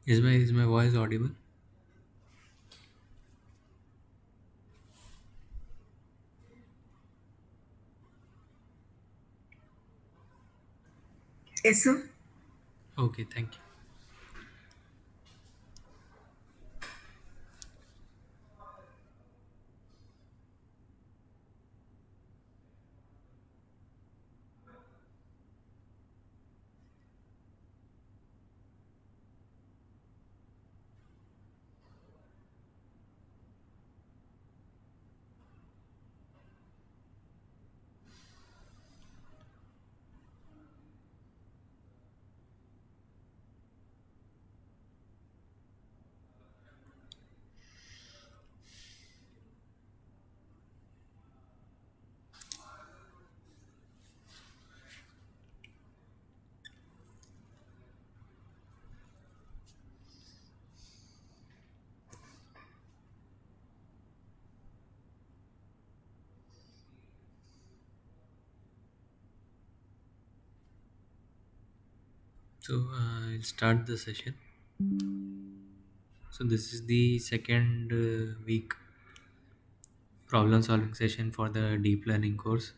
Is my voice audible? Yes, sir. Okay, thank you. So I'll start the session. So this is the second week problem solving session for the deep learning course.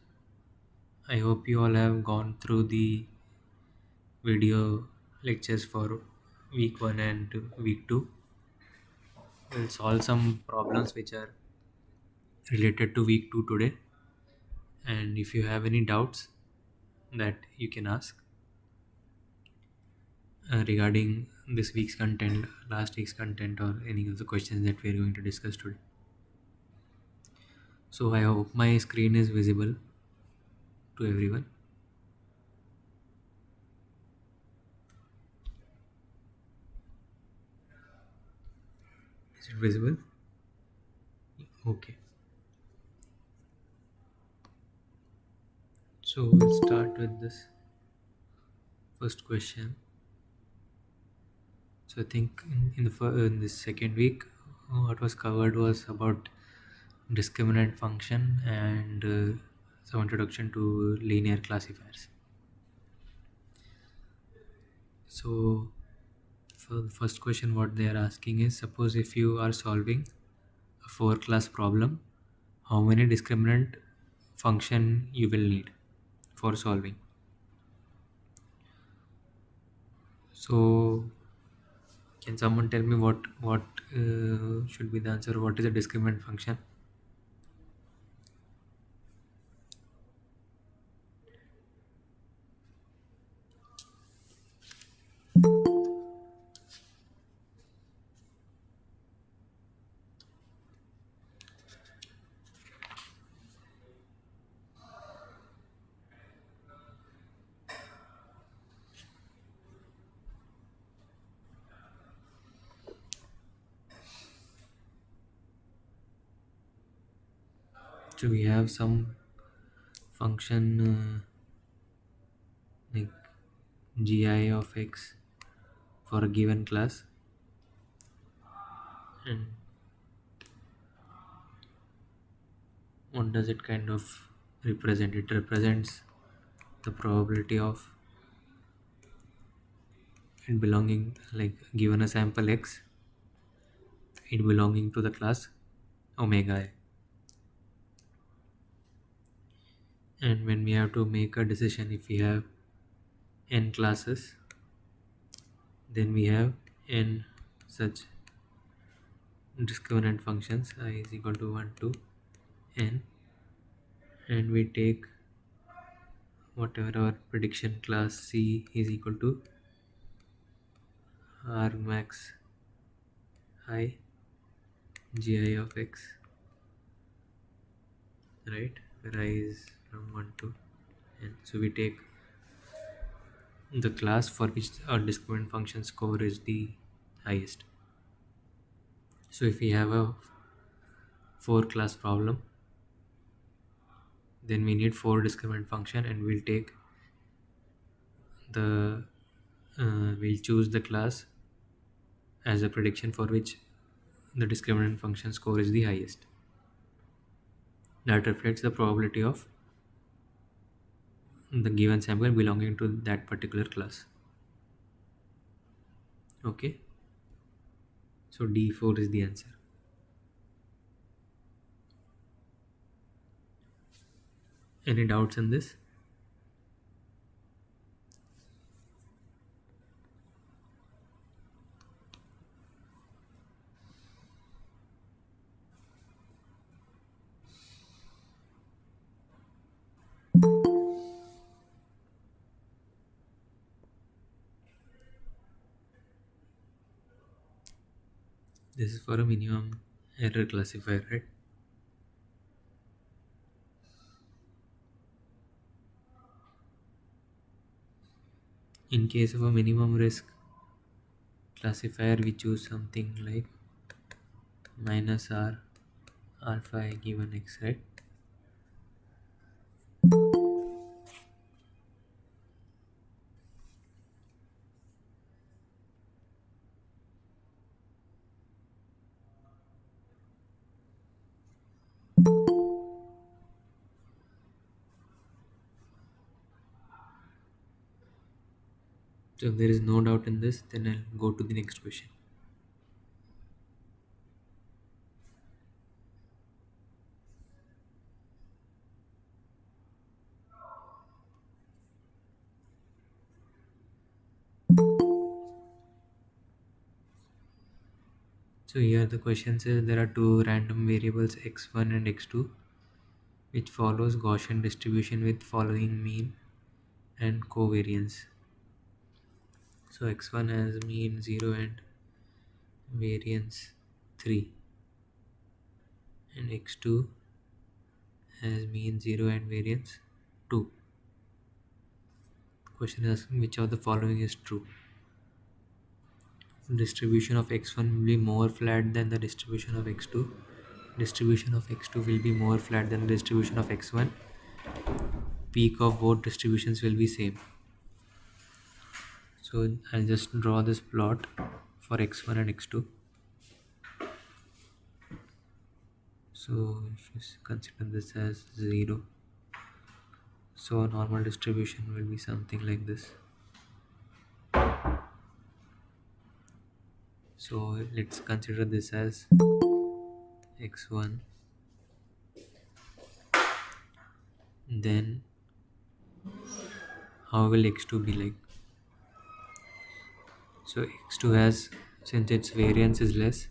I hope you all have gone through the video lectures for week 1 and week 2. We'll solve some problems which are related to week 2 today. And if you have any doubts that you can ask regarding this week's content, last week's content, or any of the questions that we are going to discuss today. So I hope my screen is visible to everyone. Is it visible? Okay. So we'll start with this first question. So I think in this second week, what was covered was about discriminant function and some introduction to linear classifiers. So for the first question, what they are asking is, suppose if you are solving a four class problem, how many discriminant function you will need for solving. So can someone tell me what should be the answer? What is a discriminant function? So we have some function like gi of x for a given class, and what does it kind of represent? It represents the probability of it belonging, like given a sample x, it belonging to the class omega I. And when we have to make a decision, if we have n classes, then we have n such discriminant functions I is equal to 1 to n, and we take whatever our prediction class c is equal to r max I gi of x, right, where I is from 1 to n. So we take the class for which our discriminant function score is the highest. So if we have a four class problem, then we need four discriminant function, and we'll take the we'll choose the class as a prediction for which the discriminant function score is the highest. That reflects the probability of the given sample belonging to that particular class. Okay. So D4 is the answer. Any doubts in this? This is for a minimum error classifier, right? In case of a minimum risk classifier, we choose something like minus R alpha I given X, right? So if there is no doubt in this, then I'll go to the next question. So here the question says there are two random variables x1 and x2 which follows Gaussian distribution with following mean and covariance. So x1 has mean 0 and variance 3, and x2 has mean 0 and variance 2. Question is asking which of the following is true. Distribution of x1 will be more flat than the distribution of x2. Distribution of x2 will be more flat than the distribution of x1. Peak of both distributions will be same. So I'll just draw this plot for x1 and x2. So if you consider this as 0, so a normal distribution will be something like this. So let's consider this as x1, then how will x2 be like? So x2 has, since its variance is less,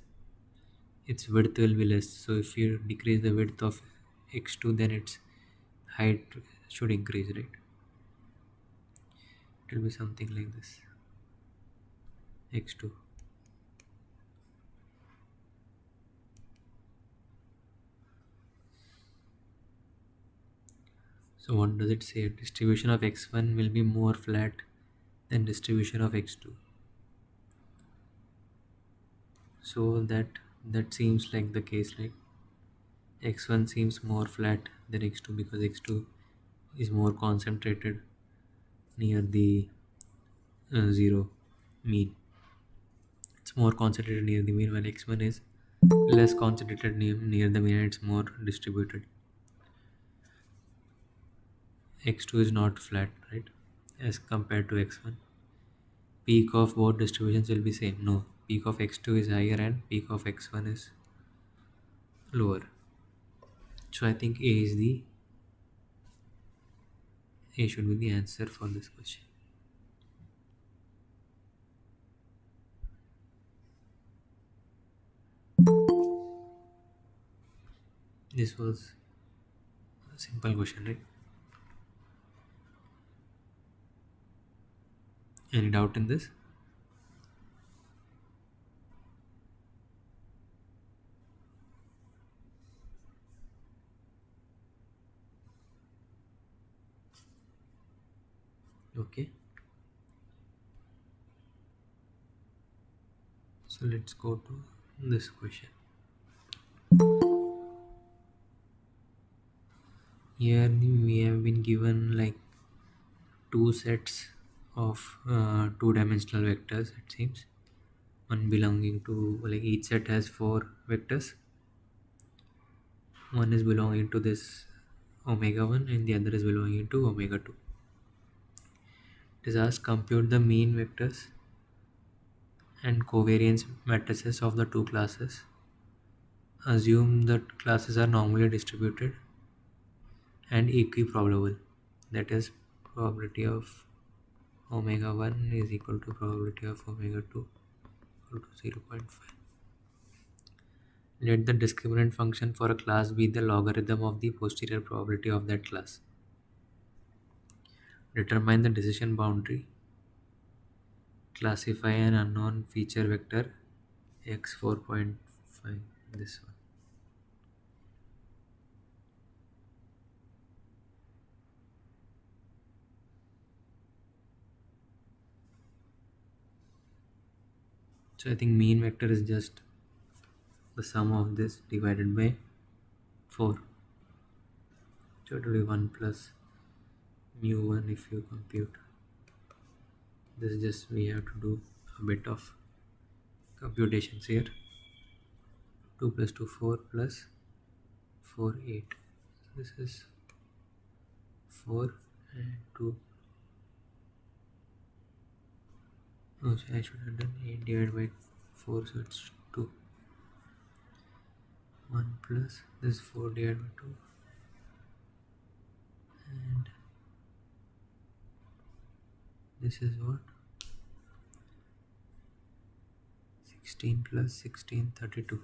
its width will be less. So if you decrease the width of x2, then its height should increase, right? It will be something like this, x2. So what does it say? Distribution of x1 will be more flat than distribution of x2. So that seems like the case, like x1 seems more flat than x2 because x2 is more concentrated near the 0 mean. It's more concentrated near the mean, while x1 is less concentrated near the mean and it's more distributed. X2 is not flat, right, as compared to x1. Peak of both distributions will be same. No, peak of x2 is higher and peak of x1 is lower. So I think A should be the answer for this question. This was a simple question, right? Any doubt in this? Okay. So let's go to this question. Here we have been given like two sets of two-dimensional vectors, it seems. One belonging to, like, each set has four vectors. One is belonging to this omega 1 and the other is belonging to omega 2. It is asked compute the mean vectors and covariance matrices of the two classes. Assume that classes are normally distributed and equiprobable. That is, probability of omega 1 is equal to probability of omega 2 equal to 0.5. Let the discriminant function for a class be the logarithm of the posterior probability of that class. Determine the decision boundary. Classify an unknown feature vector x 4.5, this one. So I think mean vector is just the sum of this divided by 4. So it will be 1 plus mu 1 if you compute. This is just, we have to do a bit of computations here. 2 plus 2 4 plus 4 8. So this is 4 and 2. Oh, so I should have done 8 divided by 4, so it's 2. 1 plus this 4 divided by 2, and this is what, 16 plus 16, 32.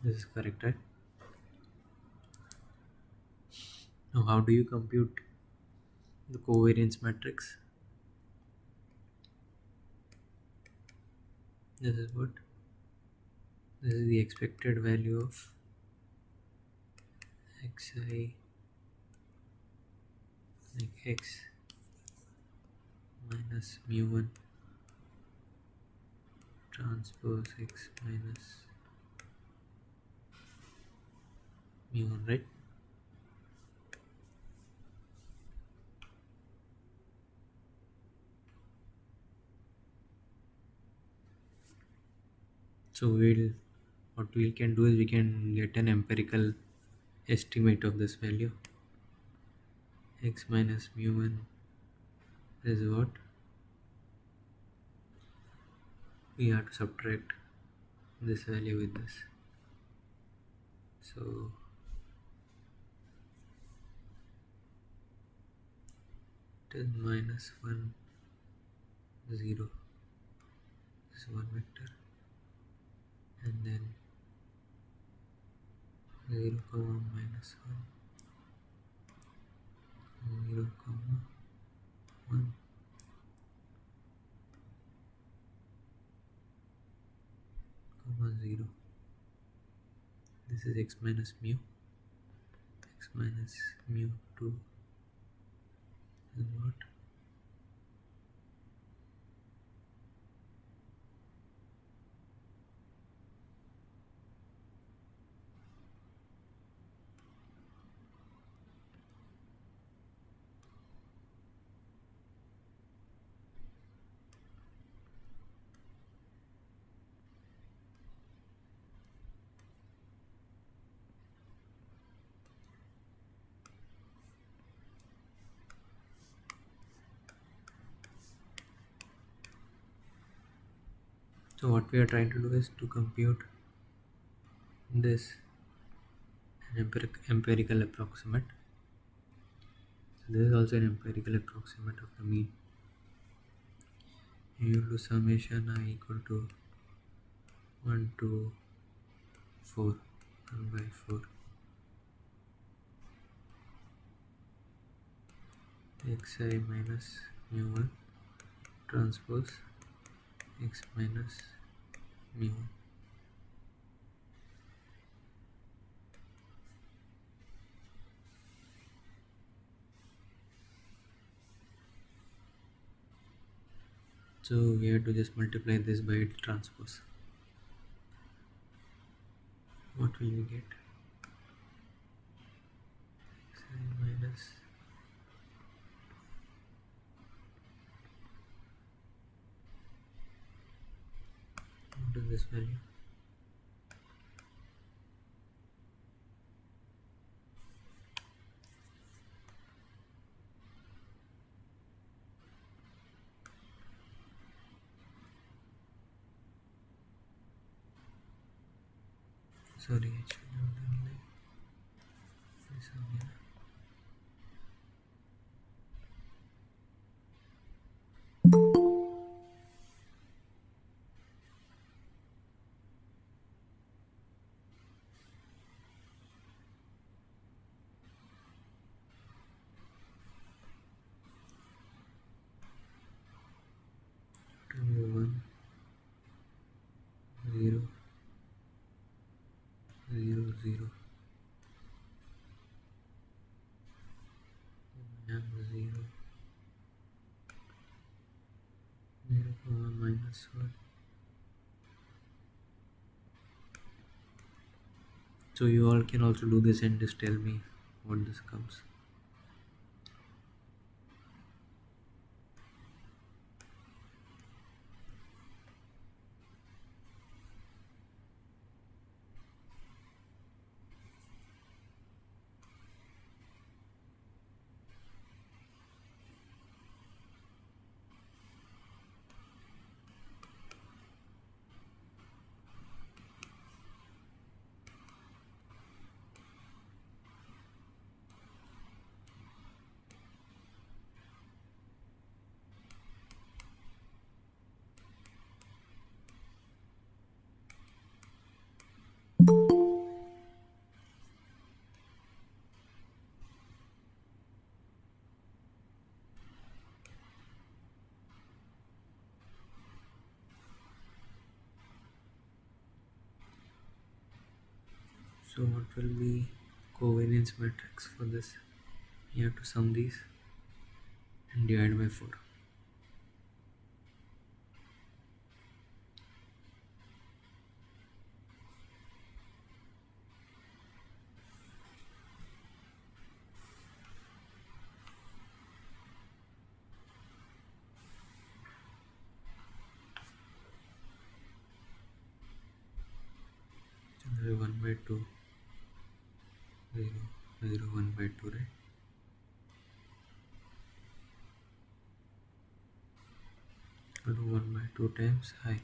This is correct, right? Now how do you compute the covariance matrix? This is what, this is the expected value of xi, like x minus mu 1 transpose x minus mu 1, right? So what we can do is we can get an empirical estimate of this value. X minus mu 1 is what, we have to subtract this value with this. So 10 minus 1 0, this is one vector, and then 0 comma minus 1, 0 comma 1, comma 0. This is x minus mu. X minus mu 2 is what, so what we are trying to do is to compute this, an empirical approximate. So this is also an empirical approximate of the mean. You will do summation I equal to 1 to 4, 1 by 4, xi minus mu 1 transpose x minus mu 1. So we have to just multiply this by its transpose. What will we get? Xi minus what is this value? Sorry, I should have done like this again. 1 0 0 0 m 0 0 comma minus 1. So you all can also do this and just tell me what this comes. So what will be covariance matrix for this? You have to sum these and divide by 4. So 1 by 2 0 0 1 by 2, right? So 1 by 2 times I.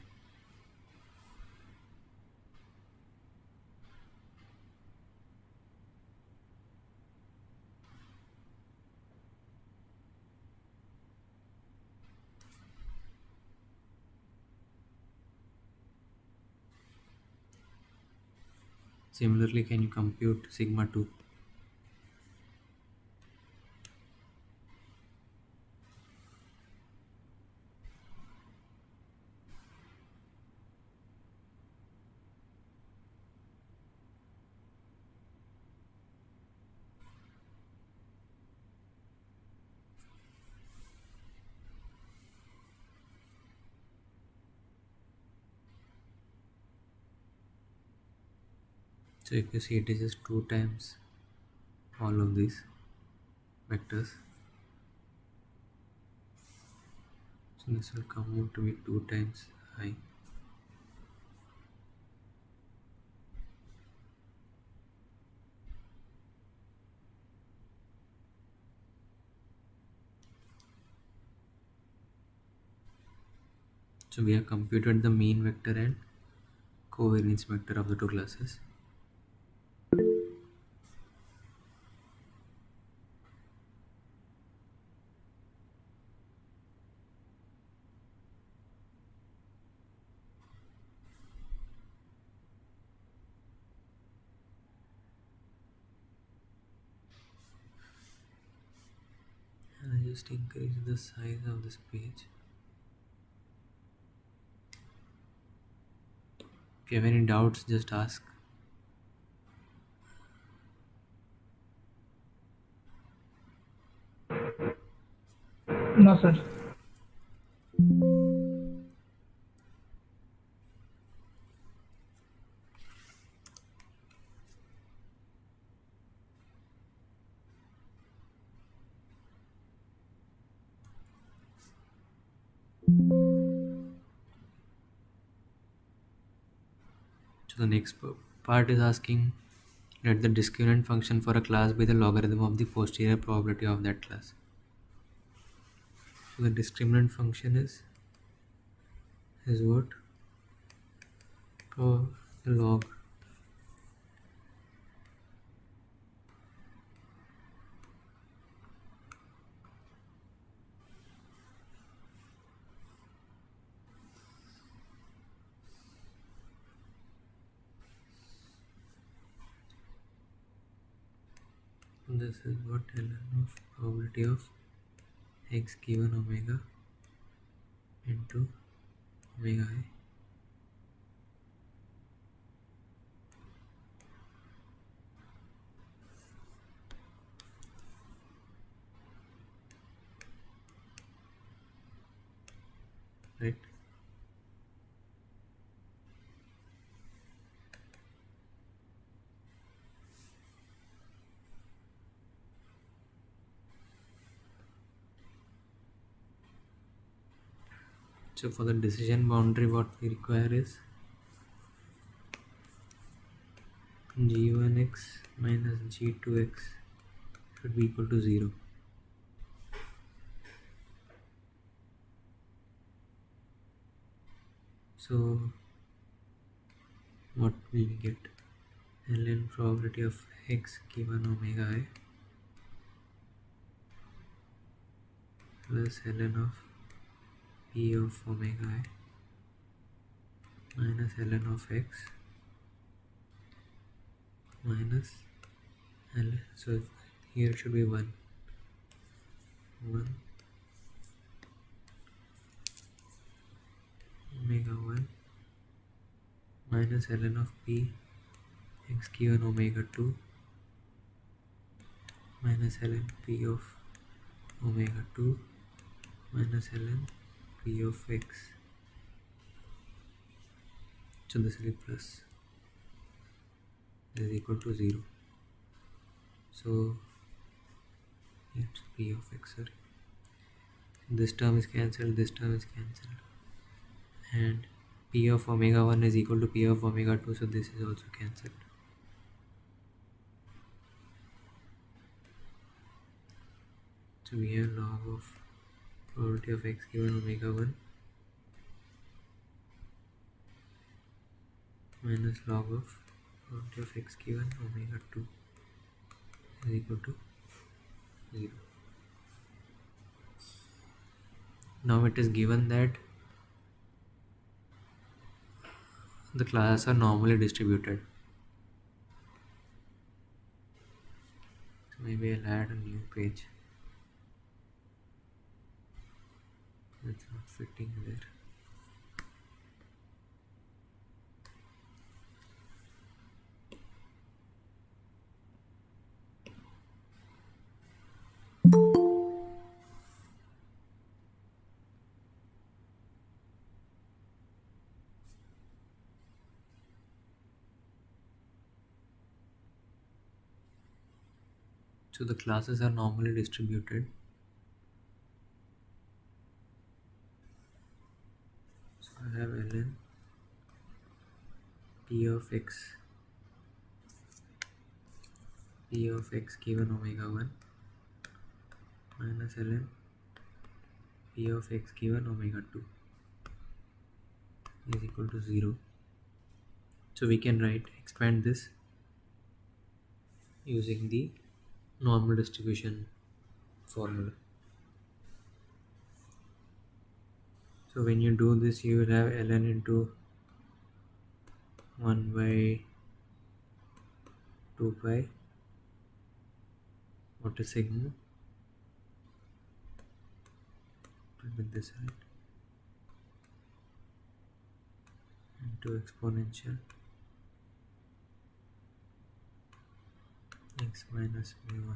Similarly, can you compute sigma 2? So if you see, it is just 2 times all of these vectors. So this will come out to be 2 times I. So we have computed the mean vector and covariance vector of the two classes. And I just increase the size of this page. If you have any doubts, just ask. No, sir. So the next part is asking, let the discriminant function for a class be the logarithm of the posterior probability of that class. So the discriminant function is what? Log this is what ln of probability of x given omega into omega I, right? So for the decision boundary, what we require is g1x minus g2x should be equal to 0. So what will we get? Ln probability of x given omega I plus ln of p of omega I minus ln of x minus ln. So here it should be 1 omega 1 minus ln of p x given omega 2 minus ln p of omega 2 minus ln p of x. So this will be plus, this is equal to 0. So it's p of x, sorry. This term is cancelled, this term is cancelled, and p of omega 1 is equal to p of omega 2, so this is also cancelled. So we have log of probability of x given omega 1 minus log of probability of x given omega 2 is equal to 0. Now it is given that the classes are normally distributed. So maybe I'll add a new page. It's not fitting there. So the classes are normally distributed. So I have ln p of x given omega 1 minus ln p of x given omega 2 is equal to 0. So we can expand this using the normal distribution formula. So when you do this, you will have ln into 1 by 2 pi, what is sigma, with this, right, into exponential x minus mu1.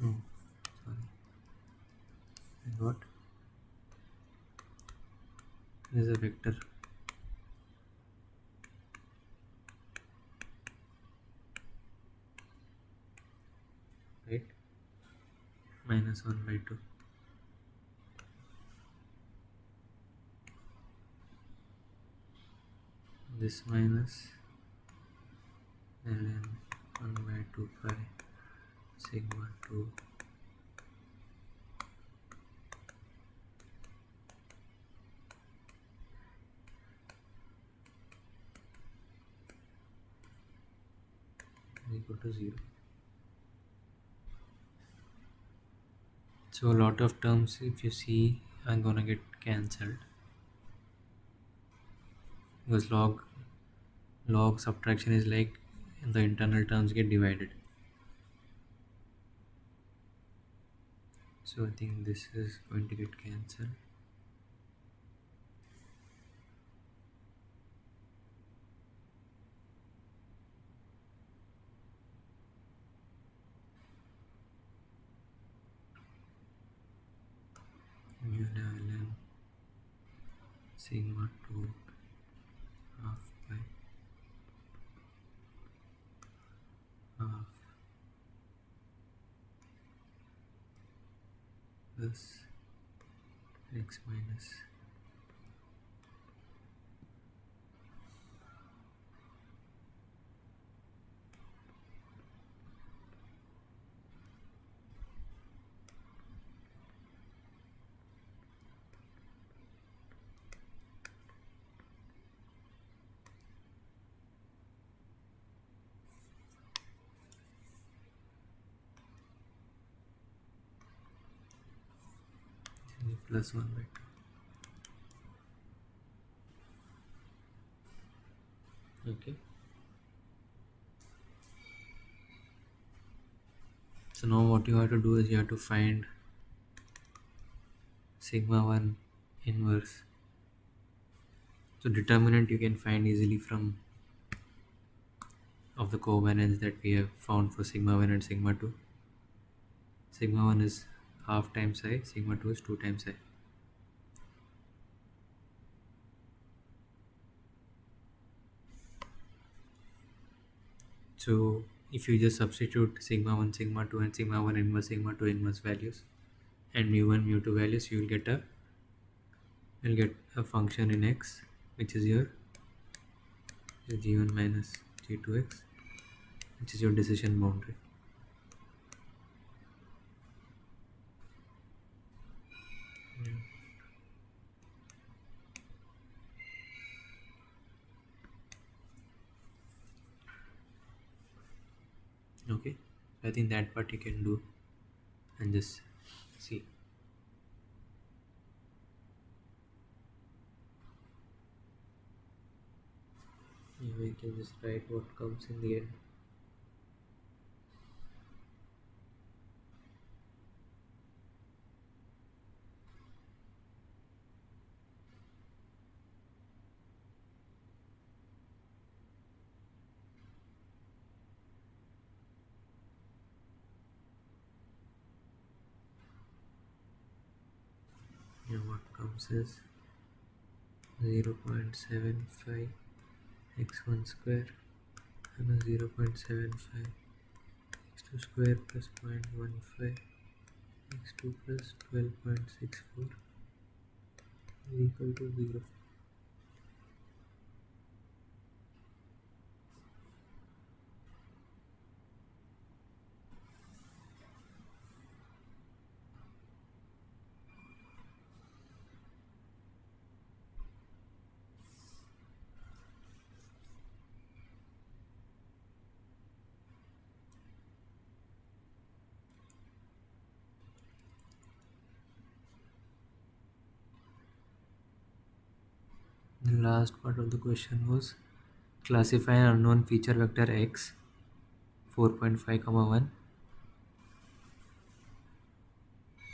No, sorry, I got this is a vector, right, minus 1 by 2. This minus ln 1 by 2 pi sigma 2 is equal to 0. So a lot of terms, if you see, are gonna get cancelled because log Log subtraction is like the internal terms get divided. So I think this is going to get cancelled. Mu ln sigma 2 half by half plus x minus plus 1 by 2. Okay. So now what you have to do is you have to find sigma 1 inverse. So determinant you can find easily from of the covariance that we have found for sigma 1 and sigma 2. Sigma 1 is half times I, sigma 2 is 2 times I. So if you just substitute sigma 1, sigma 2 and sigma 2 inverse values and mu 1, mu 2 values, you'll get a function in x which is your g1 minus g2x, which is your decision boundary. Okay, so I think that part you can do and just see. You can just write what comes in the end. Yeah, what comes is 0.75 x1 square and a 0.75 x2 square plus 0.15 x2 plus 12.64 is equal to 0. The last part of the question was classify an unknown feature vector x 4.5 comma 1.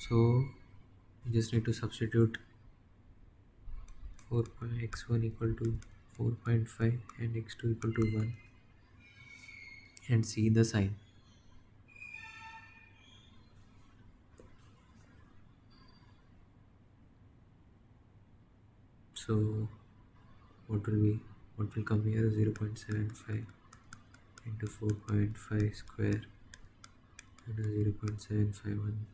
So you just need to substitute 4 x1 equal to 4.5 and x2 equal to 1 and see the sign. So what will come here is 0.75 into 4.5 square and a 0.751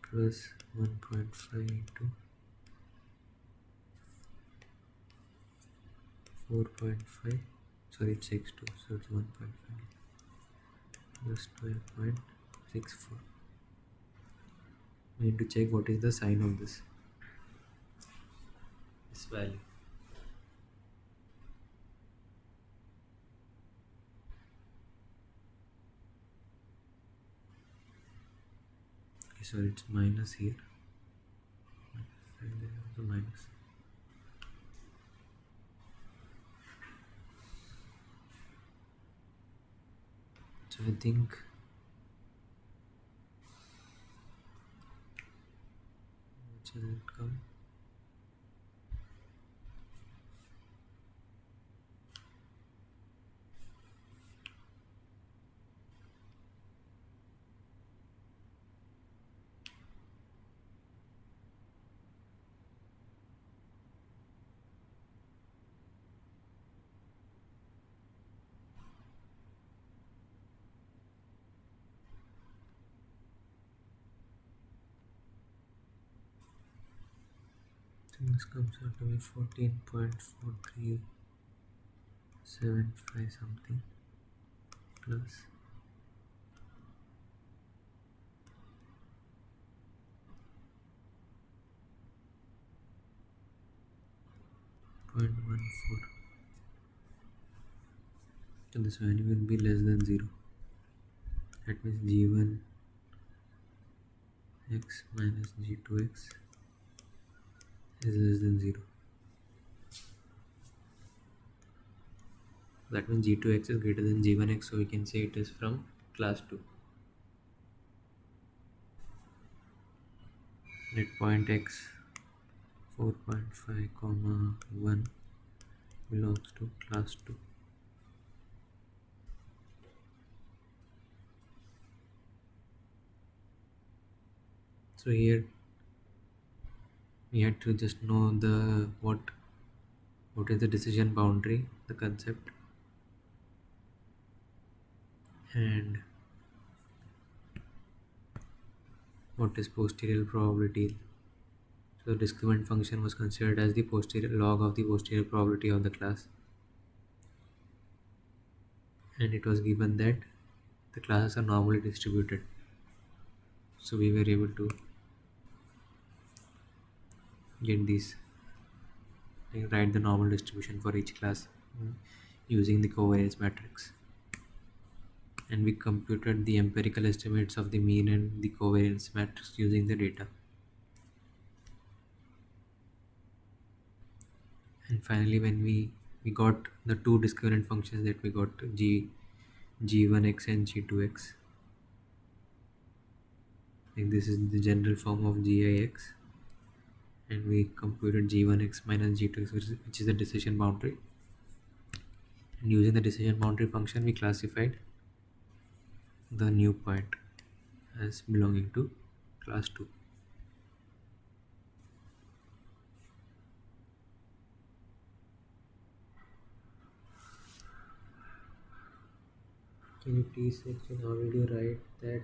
plus 1.5 into 4.5, sorry it's x2, so it's 1.5 plus 12.64. We need to check what is the sign of this value. Okay, so it's minus here and there is also minus. So I think it will come. So this comes out to be 14.4375 something plus 0.14. So this value will be less than 0. That means g1 x minus g2 x is less than 0. That means g2 x is greater than g1 x, so we can say it is from class 2. Let point x 4.5 comma 1 belongs to class 2. So here we had to just know the what is the decision boundary, the concept, and what is posterior probability. So the discriminant function was considered as the posterior log of the posterior probability of the class, and it was given that the classes are normally distributed. So we were able to get these, like write the normal distribution for each class using the covariance matrix. And we computed the empirical estimates of the mean and the covariance matrix using the data. And finally, when we got the two discriminant functions that we got g1x and g2x, like this is the general form of gix, and we computed g1x minus g2x, which is the decision boundary. And using the decision boundary function, we classified the new point as belonging to class 2. Can you please explain how did you write that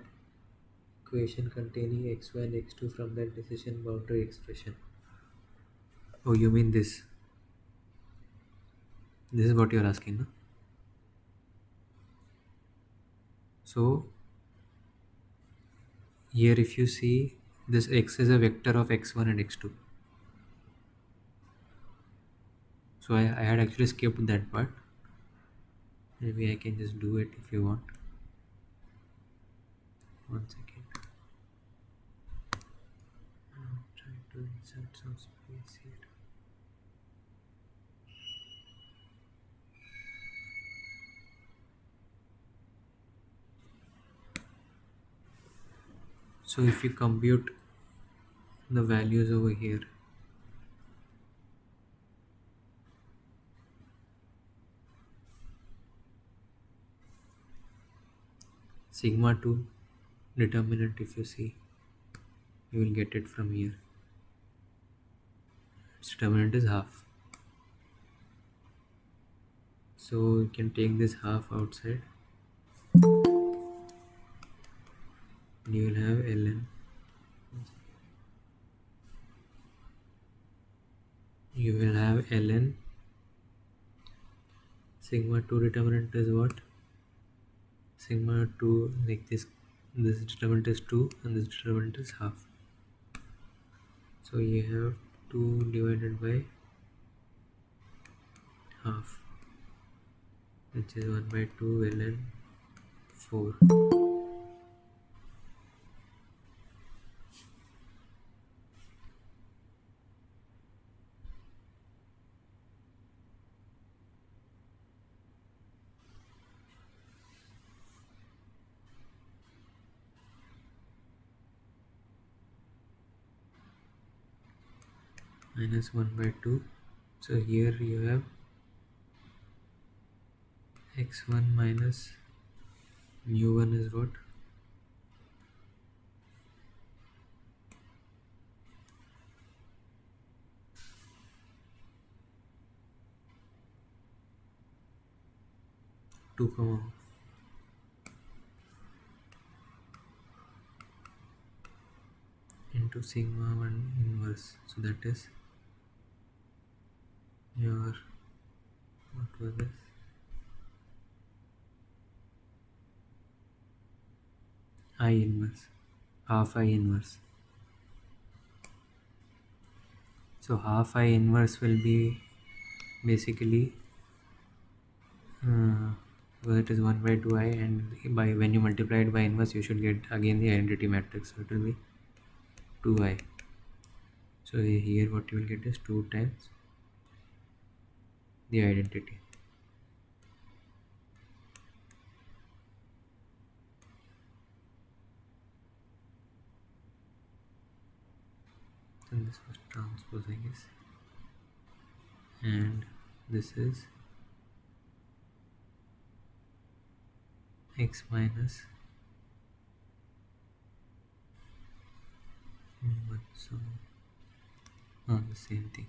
equation containing x1 and x2 from that decision boundary expression? Oh, you mean this? This is what you're asking, no? So here if you see, this x is a vector of x1 and x2. So I had actually skipped that part. Maybe I can just do it if you want. One second. I'm trying to insert some space here. So if you compute the values over here, sigma 2 determinant, if you see, you will get it from here. Its determinant is half. So you can take this half outside and you will have ln. You will have ln sigma 2 determinant is what? Sigma 2, like this determinant is 2 and this determinant is half. So you have 2 divided by half, which is 1 by 2 ln 4. minus 1 by 2. So here you have x1 minus mu1 is what? 2 comma into sigma 1 inverse. So that is your, what was this? I inverse, half I inverse. So half I inverse will be basically because it is 1 by 2I, and by when you multiply it by inverse you should get again the identity matrix, so it will be 2I. So here what you will get is 2 times the identity. And this was transpose, I guess, and this is x minus mu1, so the same thing,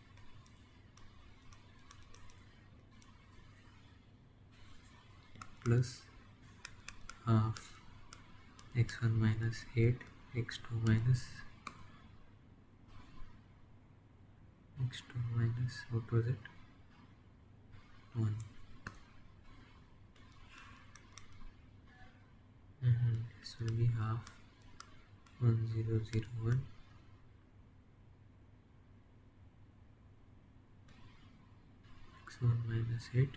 plus half x1 minus 8 x2 minus x2 minus, what was it, 1, and this will be half 1001 x1 minus 8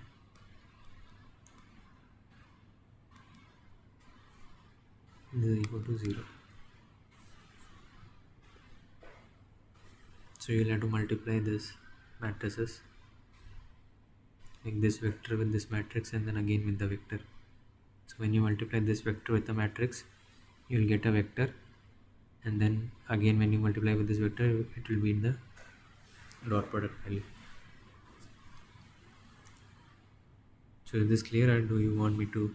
is equal to 0. So you'll have to multiply this matrices, like this vector with this matrix and then again with the vector. So when you multiply this vector with the matrix, you'll get a vector, and then again when you multiply with this vector, it will be in the dot product value. So is this clear, or do you want me to?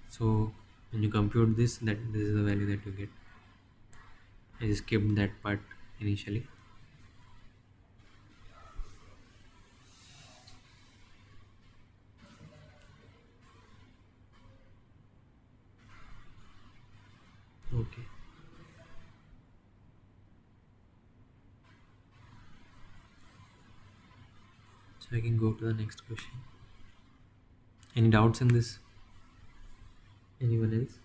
So when you compute this, this is the value that you get. I just skipped that part initially. Okay. So I can go to the next question. Any doubts in this? Anyone else?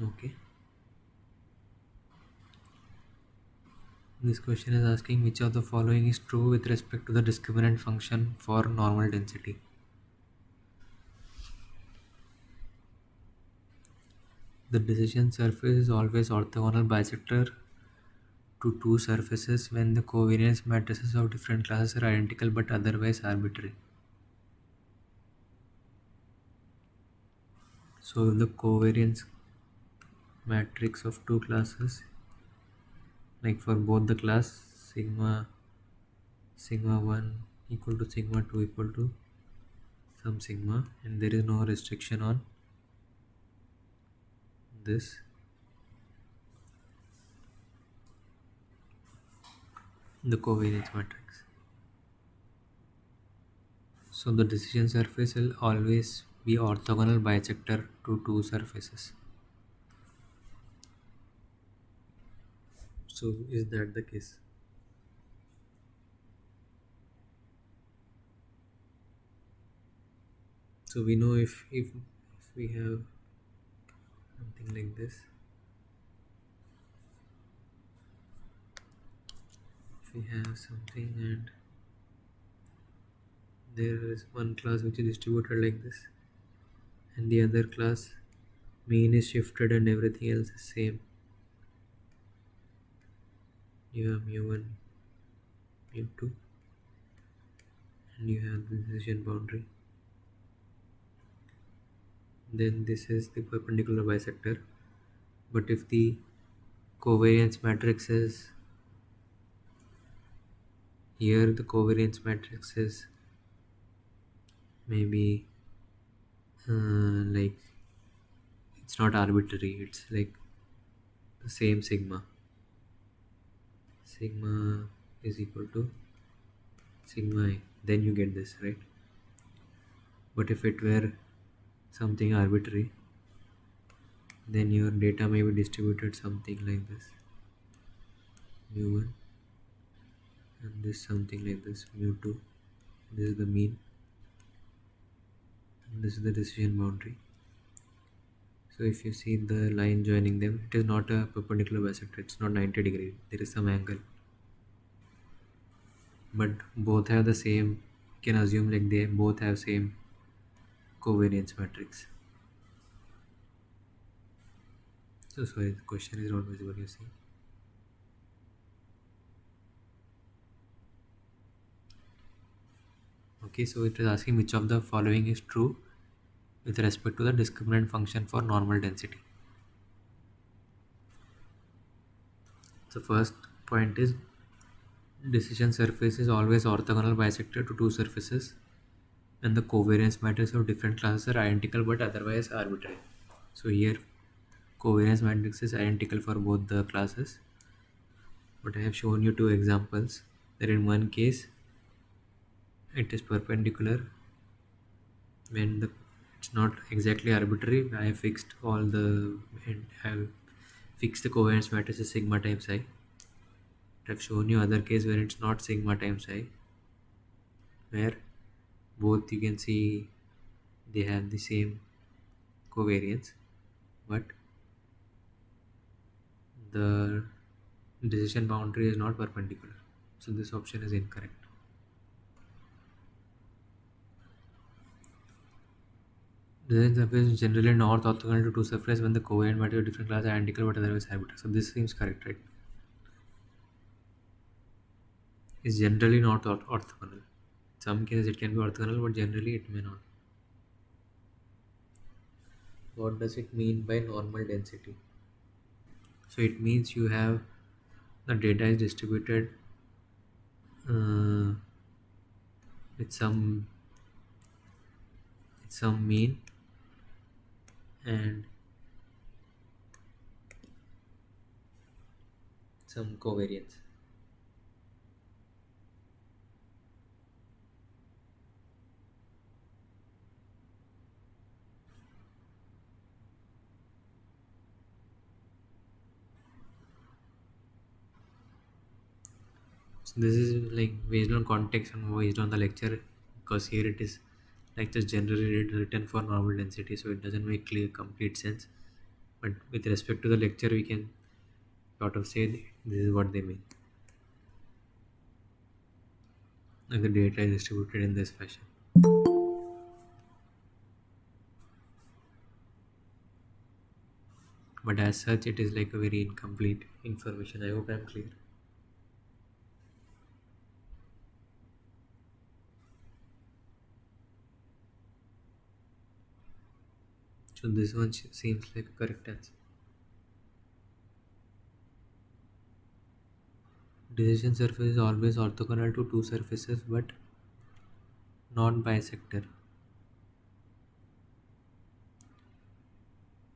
Okay. This question is asking which of the following is true with respect to the discriminant function for normal density. The decision surface is always orthogonal bisector to two surfaces when the covariance matrices of different classes are identical but otherwise arbitrary. So the covariance matrix of two classes, like for both the class, sigma 1 equal to sigma 2 equal to some sigma, and there is no restriction on this, the covariance matrix. So the decision surface will always be orthogonal bisector to two surfaces. So is that the case? So we know if we have something like this, if we have something and there is one class which is distributed like this, and the other class mean is shifted and everything else is same. You have mu1, mu2, and you have the decision boundary. Then this is the perpendicular bisector. But if the covariance matrix is here, the covariance matrix is maybe like it's not arbitrary, it's like the same sigma. Sigma is equal to sigma I. Then you get this, right? But if it were something arbitrary, then your data may be distributed something like this, mu1, and this something like this, mu2. This is the mean, and this is the decision boundary. So if you see the line joining them, it is not a perpendicular bisector, it's not 90 degree, there is some angle. But both have the same, you can assume like they both have same covariance matrix. So sorry, the question is not visible, you see. Okay, so it is asking which of the following is true with respect to the discriminant function for normal density. The first point is decision surface is always orthogonal bisector to two surfaces and the covariance matrix of different classes are identical but otherwise arbitrary. So here covariance matrix is identical for both the classes, but I have shown you two examples that in one case it is perpendicular when the it's not exactly arbitrary. I have fixed all the and have fixed the covariance matrix is sigma times I. I've shown you other case where it's not sigma times I, where both you can see they have the same covariance, but the decision boundary is not perpendicular. So this option is incorrect. Decision surface is generally not orthogonal to two surfaces when the covariant matrix of different classes are identical but otherwise arbitrary. So this seems correct, right? Is generally not orthogonal. In some cases it can be orthogonal, but generally it may not. What does it mean by normal density? So it means you have the data is distributed uh, with some mean and some covariance. So this is like based on context and based on the lecture, because here it is like just generally written for normal density, so it doesn't make clear complete sense. But with respect to the lecture, we can sort of say this is what they mean. Like the data is distributed in this fashion. But as such, it is like a very incomplete information. I hope I'm clear. So this one seems like a correct answer. Decision surface is always orthogonal to two surfaces but not bisector.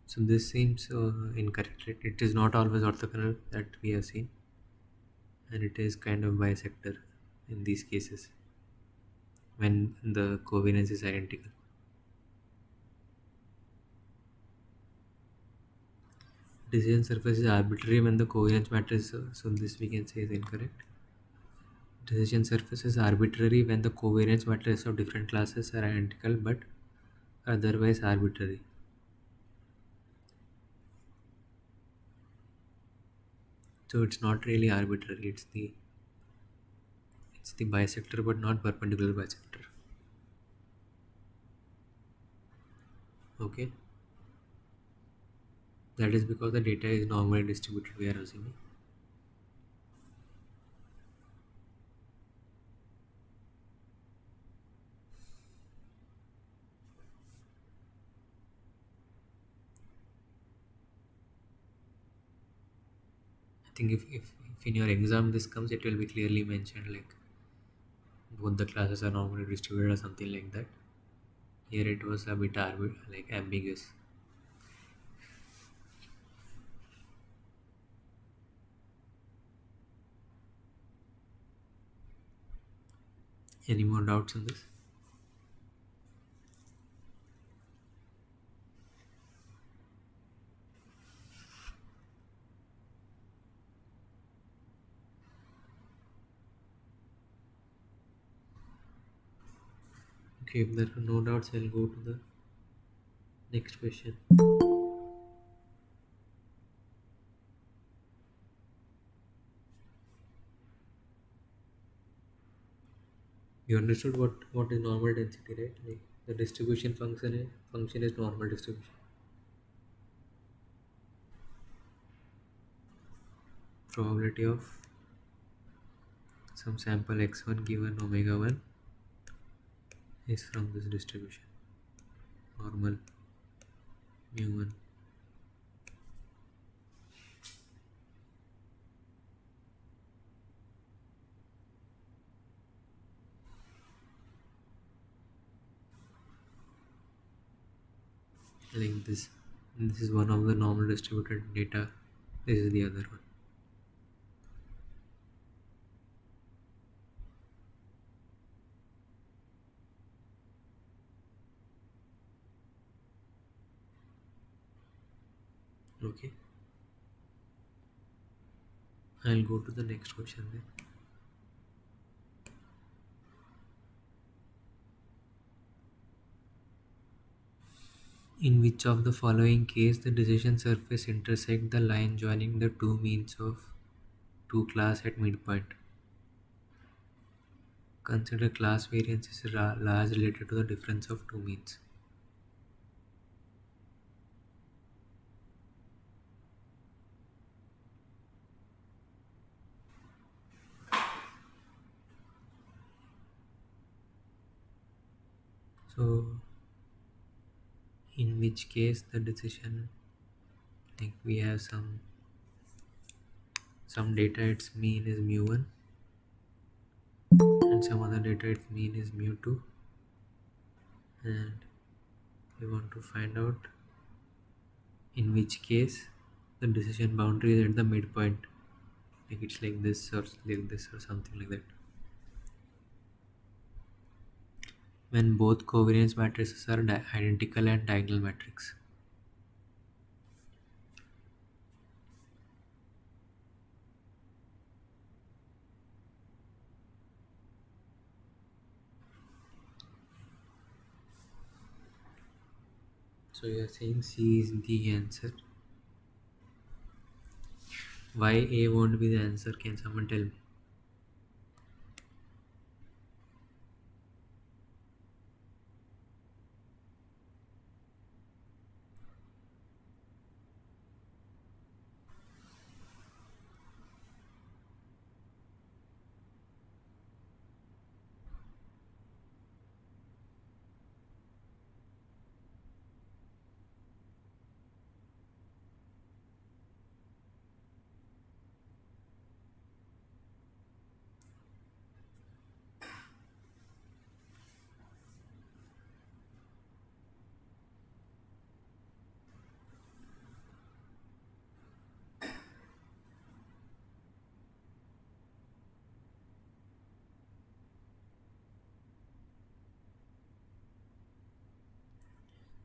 So this seems incorrect. It is not always orthogonal that we have seen, and it is kind of bisector in these cases when the covariance is identical. Decision surface is arbitrary when the covariance matrix. So this we can say is incorrect. Decision surface is arbitrary when the covariance matrices of different classes are identical but otherwise arbitrary. So it's not really arbitrary. It's the bisector but not perpendicular bisector. Okay. That is because the data is normally distributed. We are assuming. think if in your exam this comes, it will be clearly mentioned like both the classes are normally distributed or something like that. Here it was a bit like ambiguous. Any more doubts on this? Okay, if there are no doubts, I'll go to the next question. You understood what is normal density, right? Like the distribution function is normal distribution. Probability of some sample x1 given omega 1 is from this distribution. Normal mu 1. Like this. This is one of the normal distributed data. This is the other one. Okay. I'll go to the next question then. In which of the following case the decision surface intersect the line joining the two means of two class at midpoint? Consider class variance is large related to the difference of two means. So in which case the decision, like we have some data its mean is mu1 and some other data its mean is mu2, and we want to find out in which case the decision boundary is at the midpoint, like it's like this or like this or something like that, when both covariance matrices are identical and diagonal matrix. So you are saying C is the answer. Why A won't be the answer? Can someone tell me?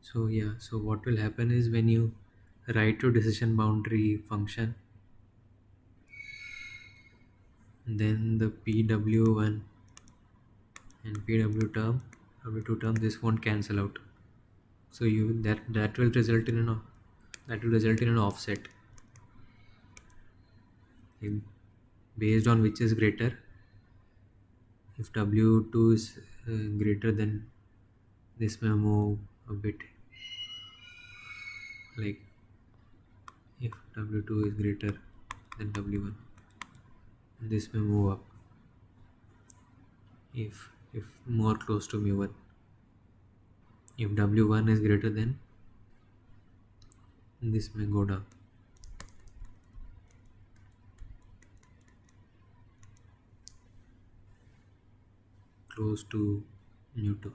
So yeah, so what will happen is when you write your decision boundary function, then the PW1 and PW2 term, this won't cancel out. So you that will result in an offset, in, based on which is greater. If W2 is greater, then this may move a bit, like if W2 is greater than W1, this may move up if more close to mu1. If W1 is greater than, this may go down. close to mu 2.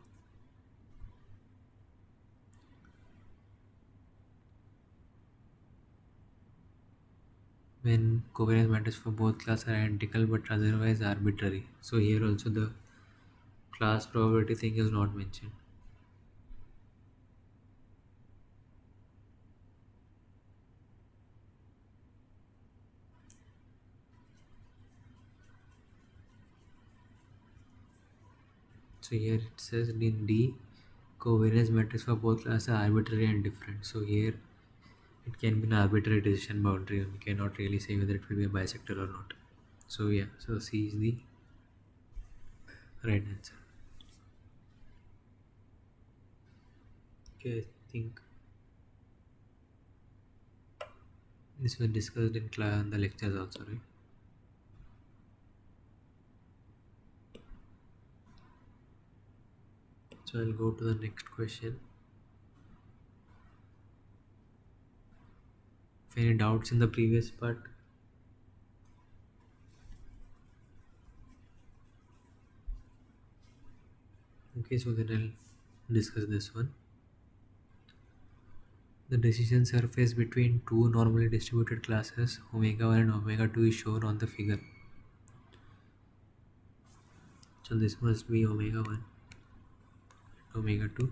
When covariance matrices for both classes are identical but otherwise arbitrary. So here also the class probability thing is not mentioned. So here it says in D, covariance matrix for both classes are arbitrary and different. So here it can be an arbitrary decision boundary and we cannot really say whether it will be a bisector or not. So yeah, so C is the right answer. Okay, I think this was discussed in class and the lectures also, right? So I'll go to the next question. If any doubts in the previous part, okay, so then I'll discuss this one. The decision surface between two normally distributed classes omega 1 and omega 2 is shown on the figure. So this must be omega 1, omega 2,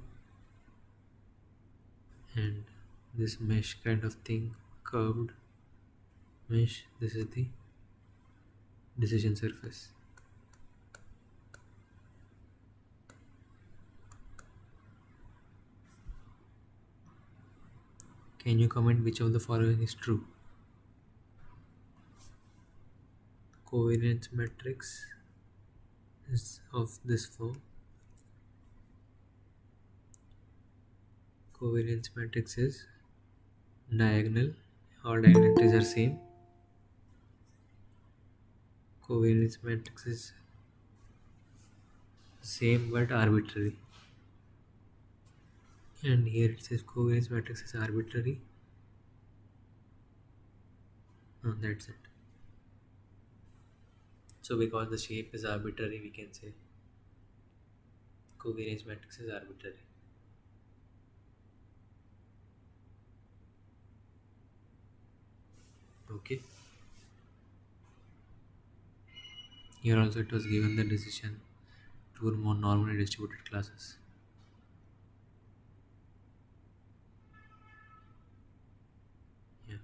and this mesh kind of thing, curved mesh, this is the decision surface. Can you comment which of the following is true? Covariance matrix is of this form. Covariance matrix is diagonal, all diagonal entries are same. Covariance matrix is same but arbitrary. And here it says covariance matrix is arbitrary. That's it. So because the shape is arbitrary, we can say covariance matrix is arbitrary. Okay. Here also it was given the decision two more normally distributed classes. Yeah.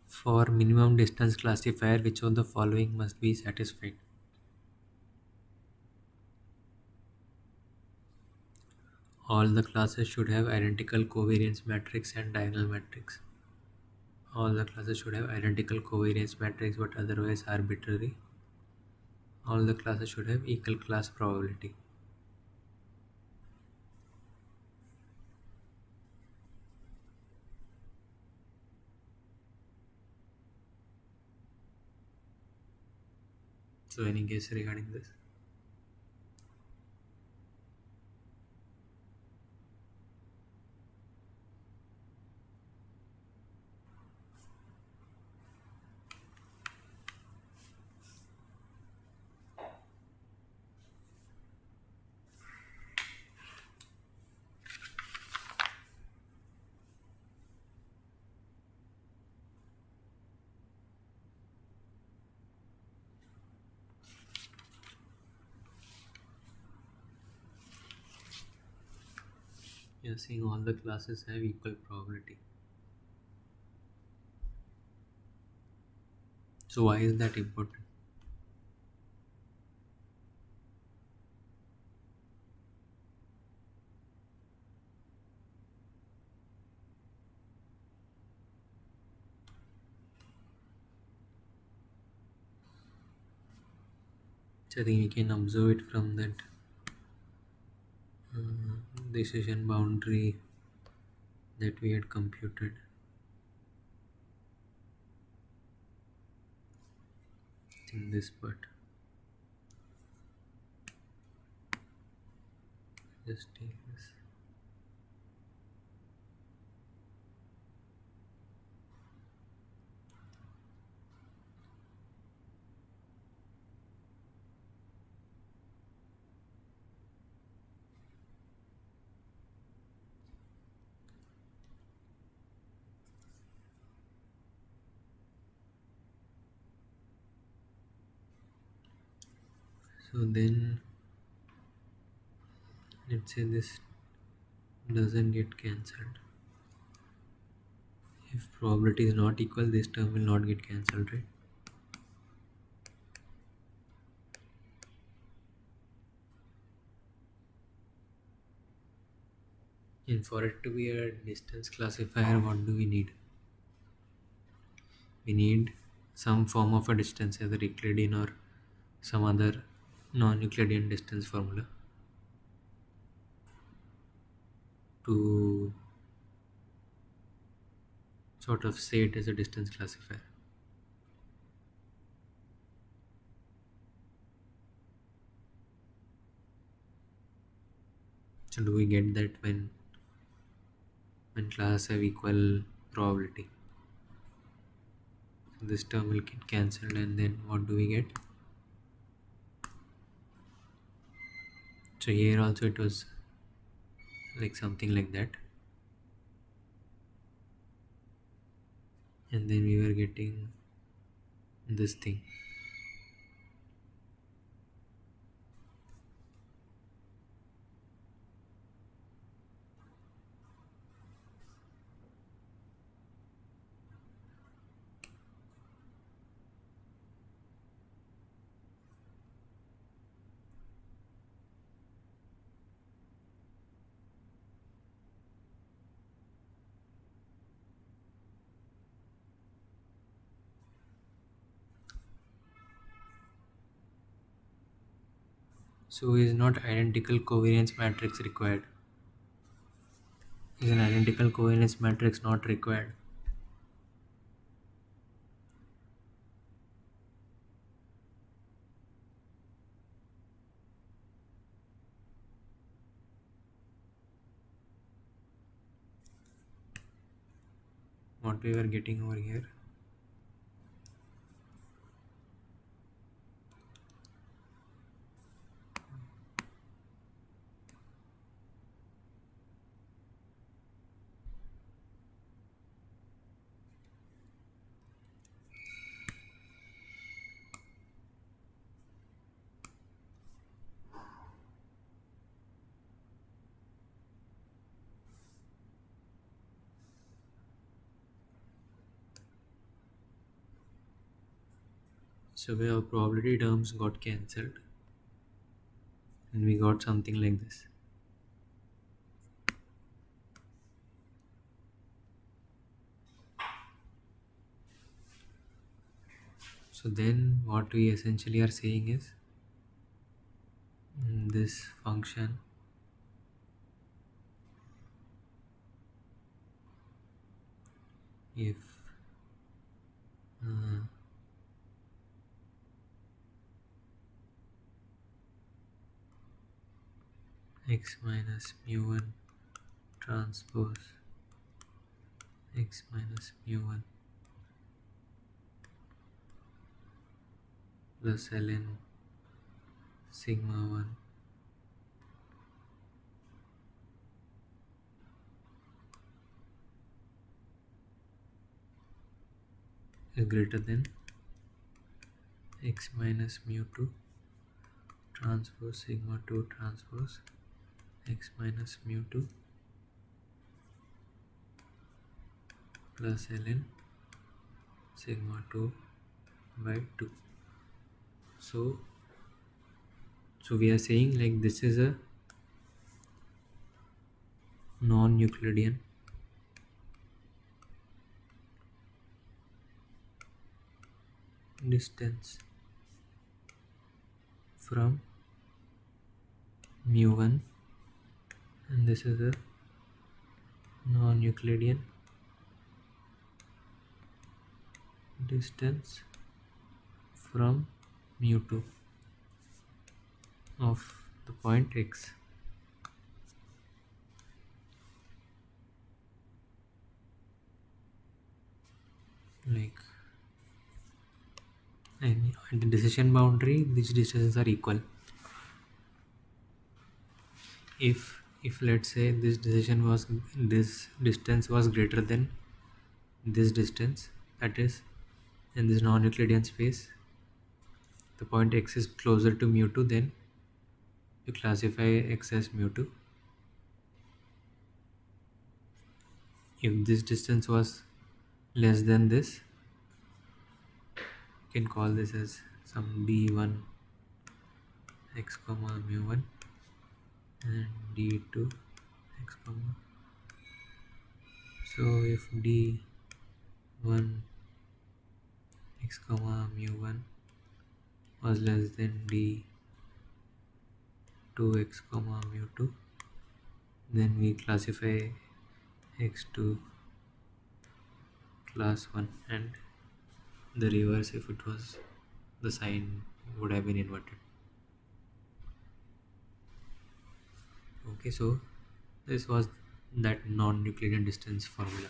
For minimum distance classifier, which of the following must be satisfied? All the classes should have identical covariance matrix and diagonal matrix. All the classes should have identical covariance matrix but otherwise arbitrary. All the classes should have equal class probability. So any guess regarding this? You're saying all the classes have equal probability. So why is that important? So I think we can observe it from that decision boundary that we had computed. I think this part. Just take this. So then let's say this doesn't get cancelled. If probability is not equal, this term will not get cancelled, right? And for it to be a distance classifier, what do we need? We need some form of a distance, either Euclidean or some other non-Euclidean distance formula to sort of say it as a distance classifier. So do we get that when class have equal probability? So this term will get cancelled, and then what do we get? So here also it was like something like that, and then we were getting this thing. So is not identical covariance matrix required? Is an identical covariance matrix not required? What we were getting over here? So our probability terms got cancelled, and we got something like this. So then what we essentially are saying is this function if uh, x minus mu1 transpose x minus mu1 plus ln sigma 1 is greater than x minus mu2 transpose sigma 2 transpose x minus mu2 plus ln sigma 2 by 2. So we are saying like this is a non-Euclidean distance from mu1, and this is a non-Euclidean distance from mu2 of the point x. Like, and at the decision boundary, these distances are equal. If let's say this distance was greater than this distance, that is, in this non-Euclidean space, the point x is closer to mu2, then you classify x as mu2. If this distance was less than this, you can call this as some d1 x comma mu1 and d2 x comma. So if d1 x comma mu1 was less than d2 x comma mu2, then we classify x to class 1, and the reverse if it was the sign would have been inverted. Okay, so this was that non-Euclidean distance formula.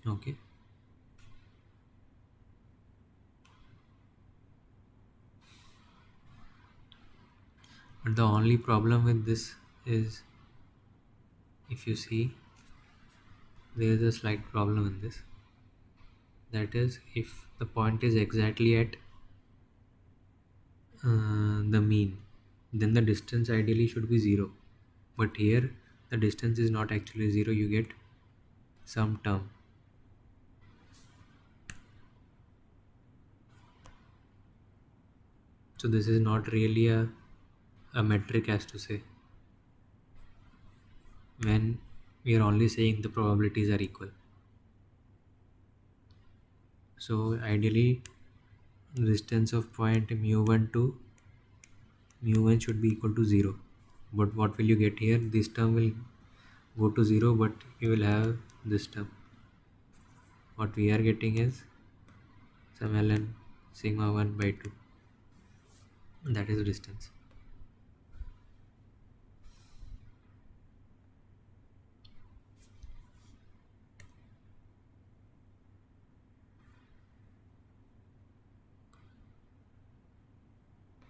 Okay, but the only problem with this is, if you see, there is a slight problem in this. That is, if the point is exactly at the mean, then the distance ideally should be 0. But here the distance is not actually 0, you get some term. So this is not really a metric, as to say, when we are only saying the probabilities are equal. So ideally the distance of point mu1 to mu1 should be equal to 0. But what will you get here? This term will go to 0, but you will have this term. What we are getting is some ln sigma 1 by 2. That is the distance.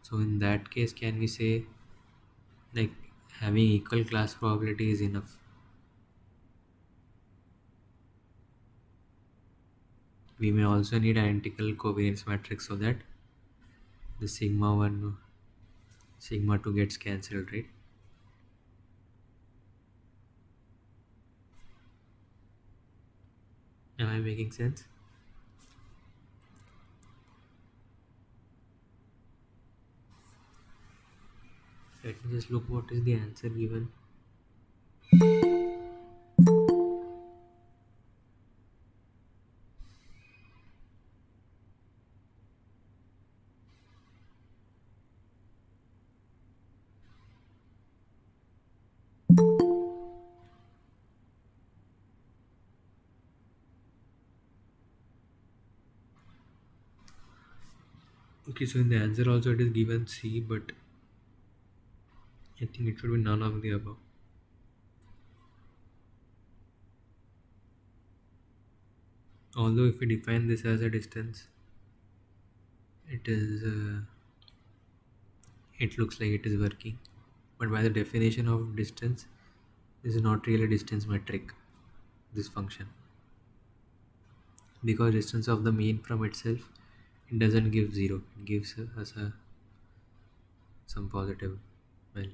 So in that case, can we say, like, having equal class probability is enough? We may also need identical covariance matrix so that the sigma 1 sigma 2 gets cancelled, right? Am I making sense? Let me just look what is the answer given. Okay, so in the answer also it is given C, but I think it should be none of the above. Although if we define this as a distance, it is it looks like it is working. But by the definition of distance, this is not really a distance metric, this function. Because distance of the mean from itself, it doesn't give 0. It gives us some positive value.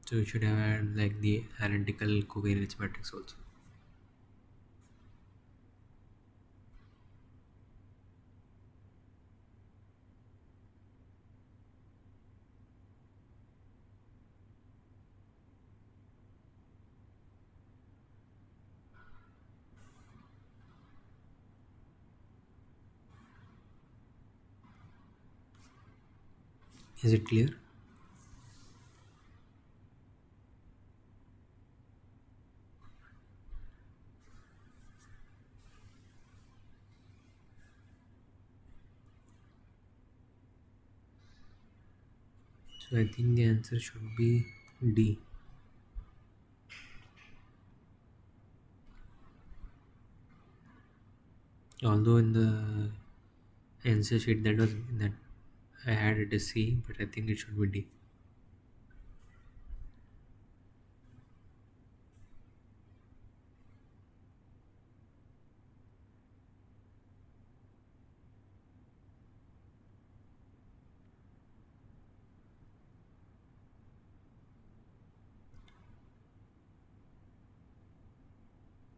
So you should have had like the analytical covariance matrix also. Is it clear? So I think the answer should be D. Although in the answer sheet that I had it as C, but I think it should be D.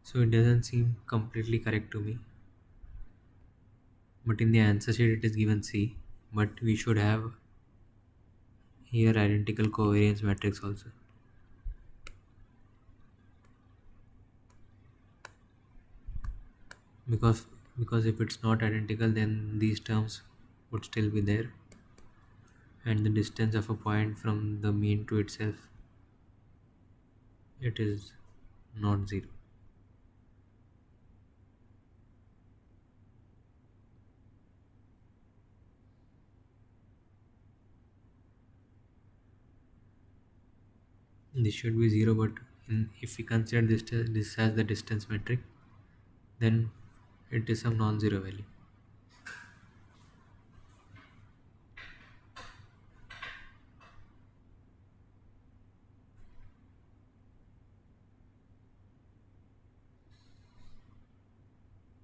So it doesn't seem completely correct to me. But in the answer sheet it is given C. But we should have here identical covariance matrix also. Because because if it's not identical then these terms would still be there, and the distance of a point from the mean to itself, it is not zero. This should be zero, but if we consider this as the distance metric, then it is some non-zero value.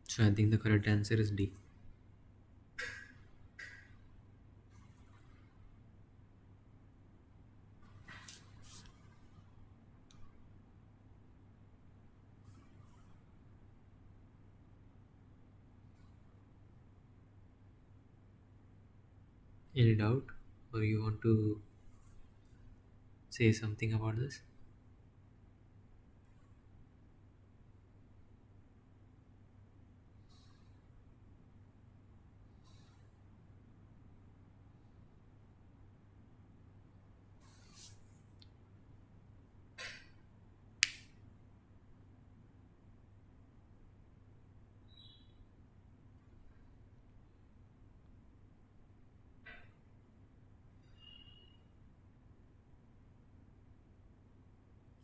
So I think the correct answer is D. Any doubt, or you want to say something about this?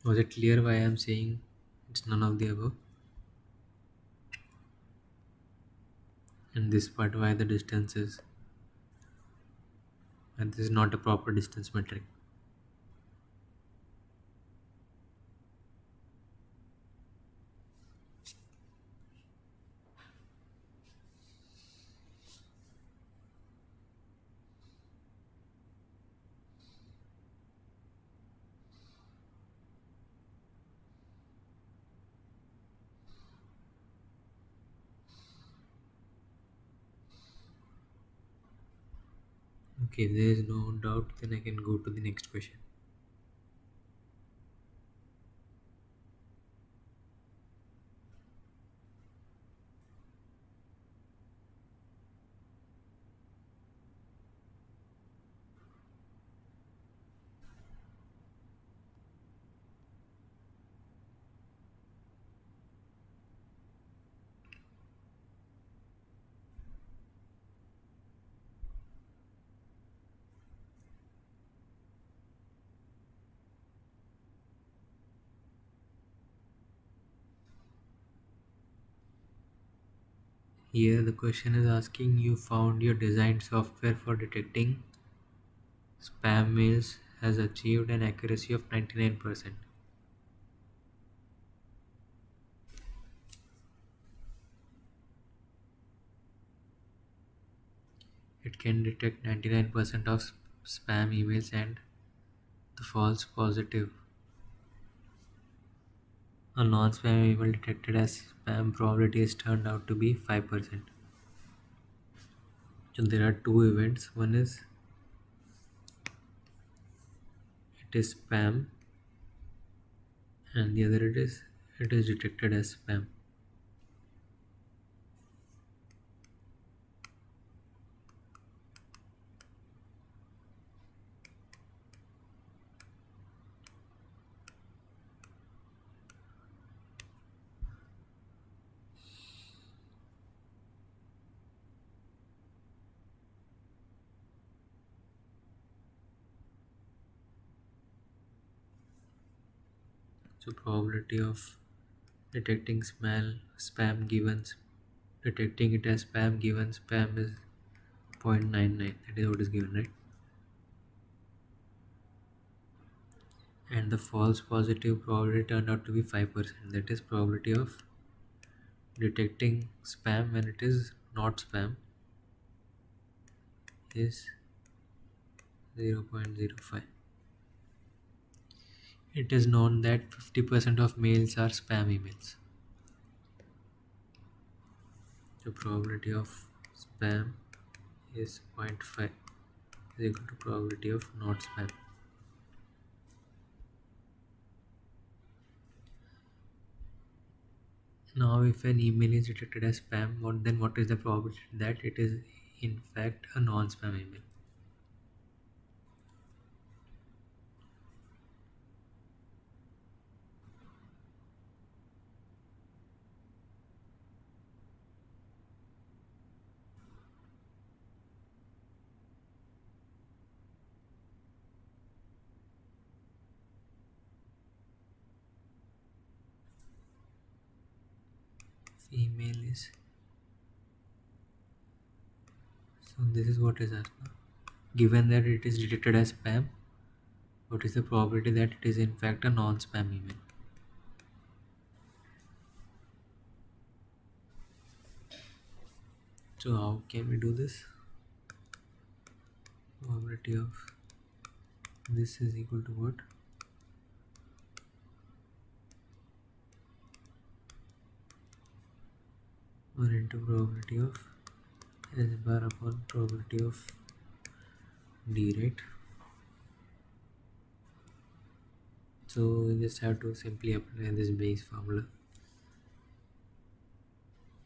Was it clear why I'm saying it's none of the above? And this part why the distance is, and this is not a proper distance metric. Okay, if there is no doubt, then I can go to the next question. Here the question is asking, you found your designed software for detecting spam mails has achieved an accuracy of 99%. It can detect 99% of spam emails, and the false positive. A non-spam email detected as spam probability is turned out to be 5%. So there are two events. One is it is spam, and the other it is detected as spam. So probability of detecting spam given detecting it as spam given spam is 0.99. That is what is given, right? And the false positive probability turned out to be 5%. That is probability of detecting spam when it is not spam is 0.05. It is known that 50% of mails are spam emails. The probability of spam is zero point 0.5 is equal to probability of not spam. Now if an email is detected as spam, then what is the probability that it is in fact a non-spam email? If email is, so this is what is asked now. Given that it is detected as spam, what is the probability that it is in fact a non-spam email? So how can we do this? Probability of this is equal to what? Or into probability of S bar upon probability of D, right? So we just have to simply apply this base formula.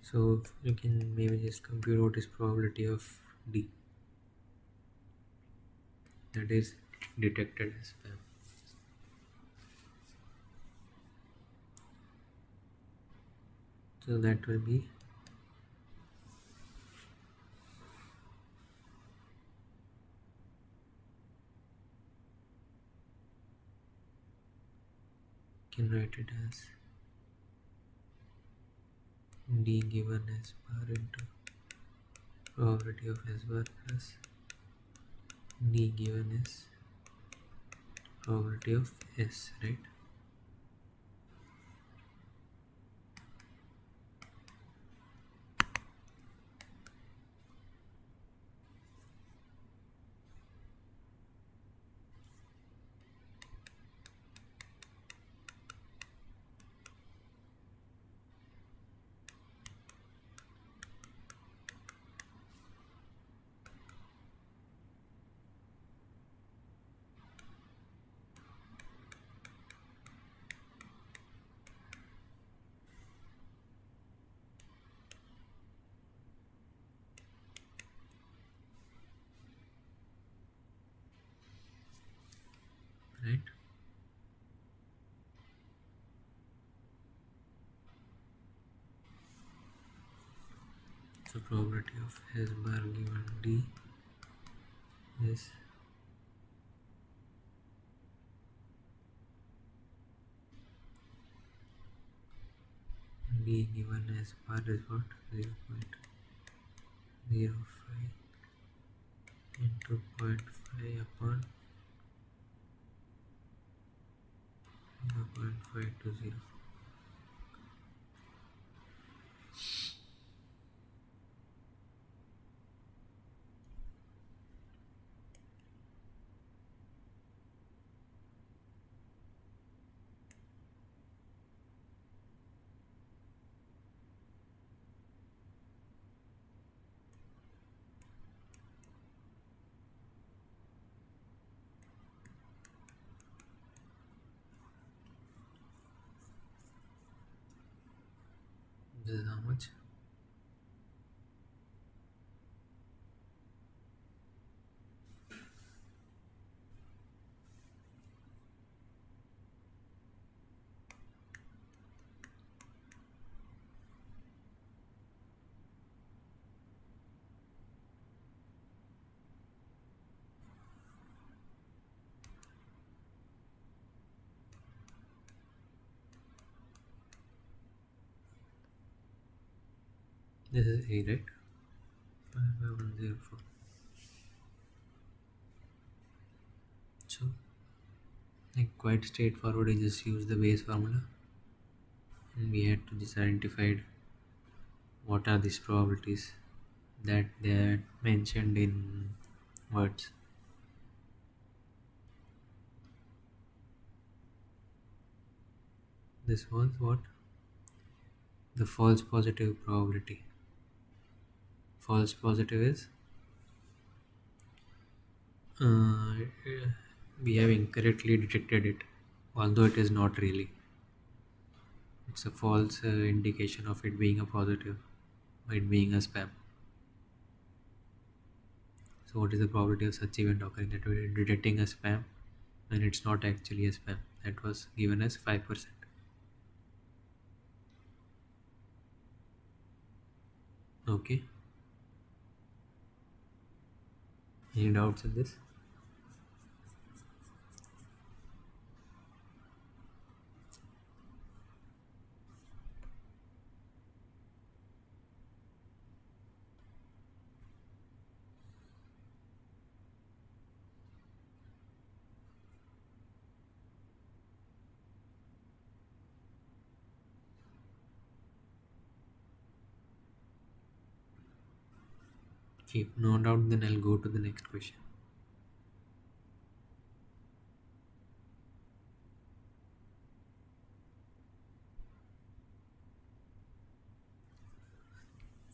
So you can maybe just compute what is probability of D, that is detected as spam. So that will be can write it as D given S bar into probability of S bar plus D given S probability of S, right? Right? So probability of S bar given D is D given S bar is what? 0.05 into zero point 0.5 upon 0.520. This is how much? This is A, right? 55104. So, like quite straightforward, we just use the base formula and we had to just identify what are these probabilities that they are mentioned in words. This was what? The false positive probability. False positive is uh, we have incorrectly detected it, although it is not really. It's a false indication of it being a positive, it being a spam. So, what is the probability of such event occurring, that we're detecting a spam when it's not actually a spam? That was given as 5%. Okay, any doubts in this? If no doubt, then I'll go to the next question.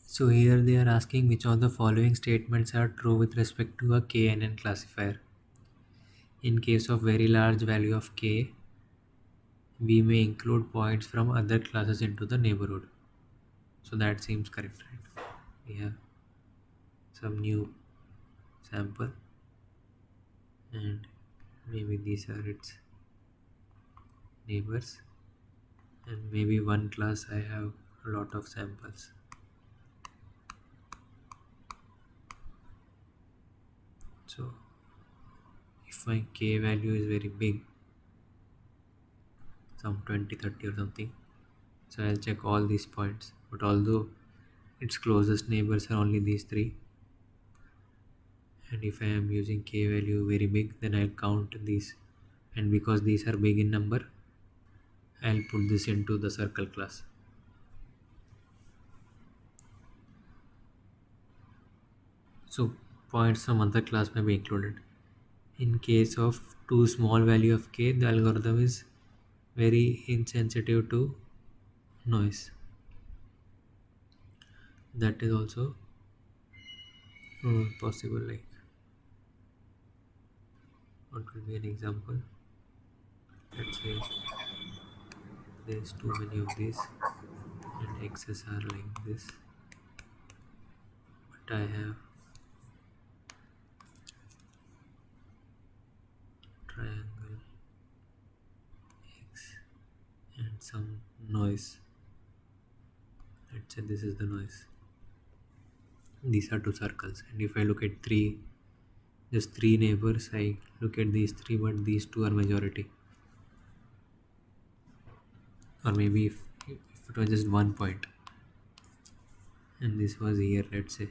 So here they are asking which of the following statements are true with respect to a KNN classifier. In case of very large value of k, we may include points from other classes into the neighborhood. So that seems correct, right? We have some new sample and maybe these are its neighbors, and maybe one class I have a lot of samples. So if my k value is very big, some 20, 30 or something, so I'll check all these points, but although its closest neighbors are only these three, and if I am using k value very big, then I'll count these, and because these are big in number, I'll put this into the circle class. So points from other class may be included. In case of too small value of k, the algorithm is very insensitive to noise. That is also possible. Like, what will be an example? Let's say there's too many of these, and x's are like this, but I have triangle x and some noise. Let's say this is the noise. These are two circles, and if I look at three, just three neighbors, I look at these three, but these two are majority. Or maybe if it was just one point, and this was here, let's say,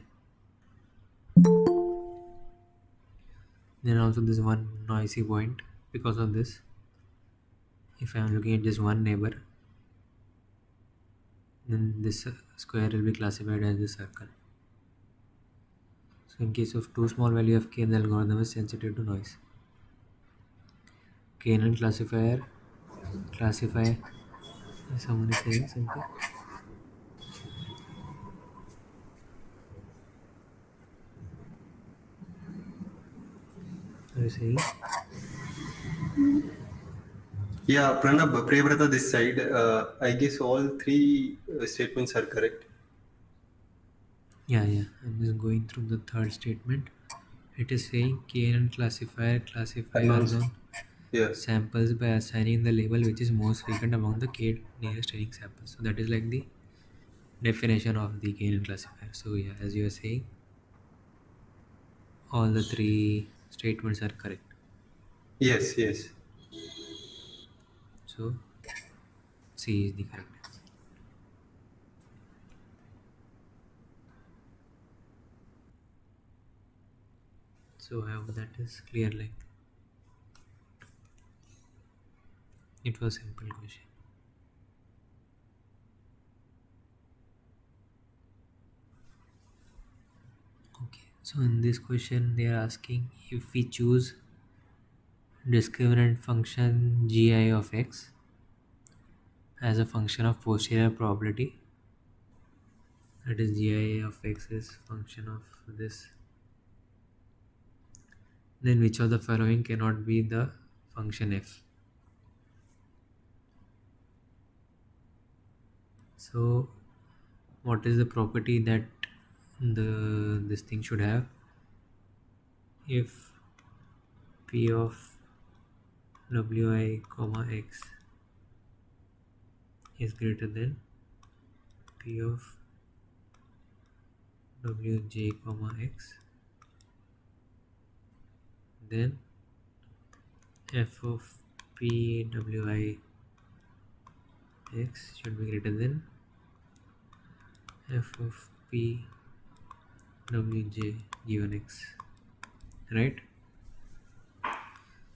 then also this one noisy point. Because of this, if I am looking at just one neighbor, then this square will be classified as the circle. So in case of too small value of k, the algorithm is sensitive to noise. KNN classifier classify. Someone is saying something. Are you saying? Yeah, Pranab, Priyavrata this side. I guess all three statements are correct. Yeah, yeah. I'm just going through the third statement. It is saying KNN classifier classifies Unknowns. on Yeah. samples by assigning the label which is most frequent among the k nearest training samples. So that is like the definition of the KNN classifier. So yeah, as you are saying, all the three statements are correct. Yes, yes. So C is the correct answer. So I hope that is clear. Like, it was simple question. Okay, so in this question they are asking if we choose discriminant function gi of x as a function of posterior probability, that is gi of x is function of this, then which of the following cannot be the function f? So what is the property that this thing should have? If p of wi comma x is greater than p of wj comma x, then f of p wi x should be greater than f of p wj given x, right?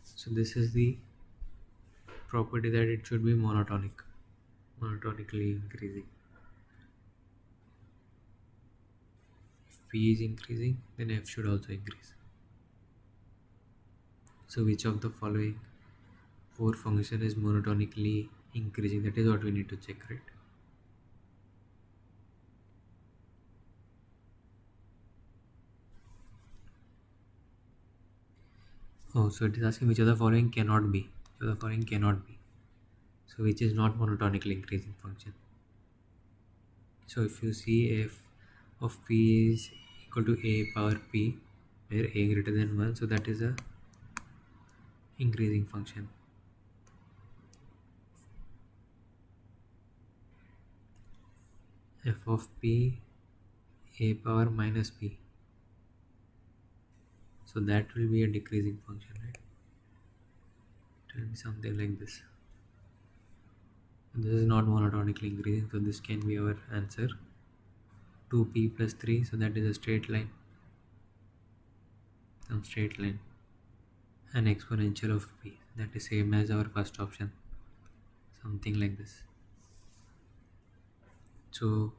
So this is the property that it should be monotonically increasing. If p is increasing, then f should also increase. So which of the following four function is monotonically increasing? That is what we need to check, right? Oh, so it is asking which of the following cannot be. Which of the following cannot be. So which is not monotonically increasing function. So if you see f of p is equal to a power p, where a greater than 1, so that is a increasing function. F of p a power minus p, so that will be a decreasing function, right? It will be something like this. This is not monotonically increasing, so this can be our answer. 2p plus 3, so that is a straight line, some straight line. An exponential of p, that is same as our first option, something like this. So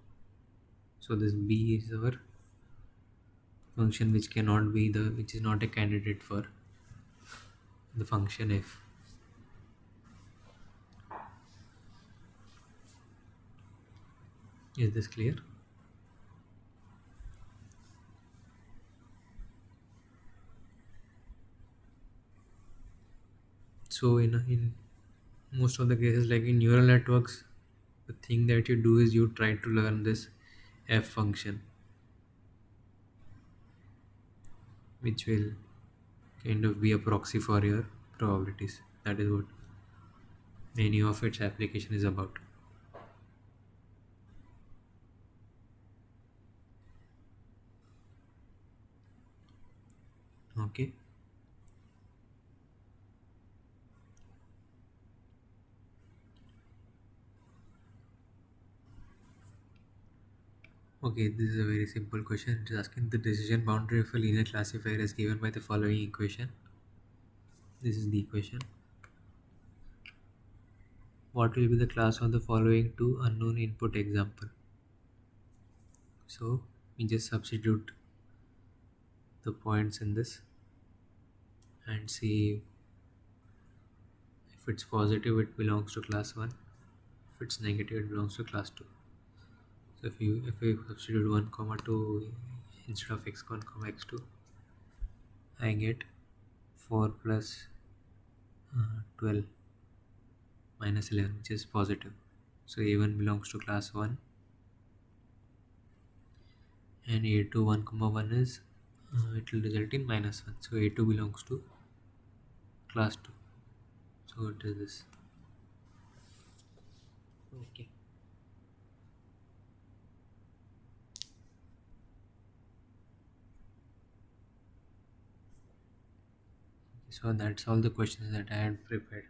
this b is our function which is not a candidate for the function f. Is this clear? So in most of the cases, like in neural networks, the thing that you do is you try to learn this f function, which will kind of be a proxy for your probabilities. That is what many of its application is about. Okay. Okay, this is a very simple question. It is asking the decision boundary of a linear classifier is given by the following equation. This is the equation. What will be the class of the following two unknown input example? So we just substitute the points in this and see if it's positive it belongs to class 1, if it's negative it belongs to class 2. So if we substitute 1 comma 2 instead of x1 comma x2, I get 4 plus 12 minus 11, which is positive. So a1 belongs to class 1 and a2 1 comma 1 is it will result in minus 1. So a2 belongs to class 2. So it is this. Okay. So that's all the questions that I had prepared.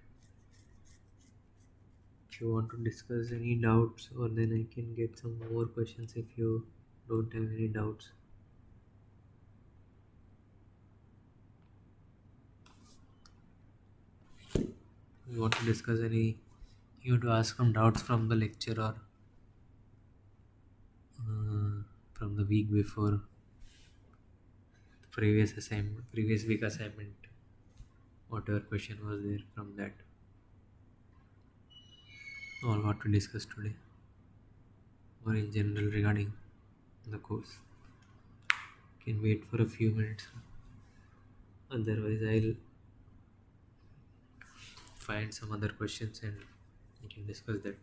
If you want to discuss any doubts, or then I can get some more questions if you don't have any doubts. You want to discuss any? You want to ask some doubts from the lecture or from the week before, the previous assignment, previous week assignment, whatever question was there from that, or what to discuss today, or in general regarding the course. Can wait for a few minutes. Otherwise, I'll find some other questions and we can discuss that.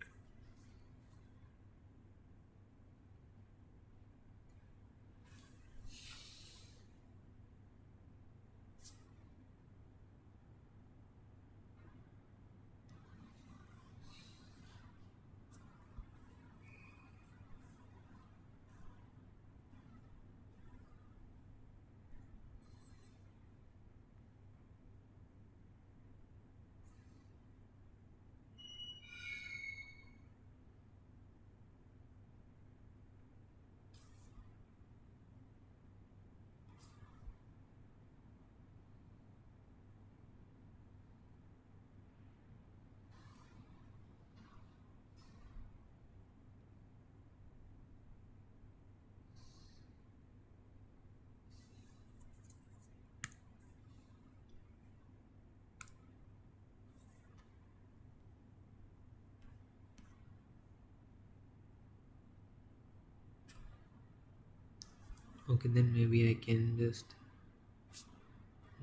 Okay, then maybe I can just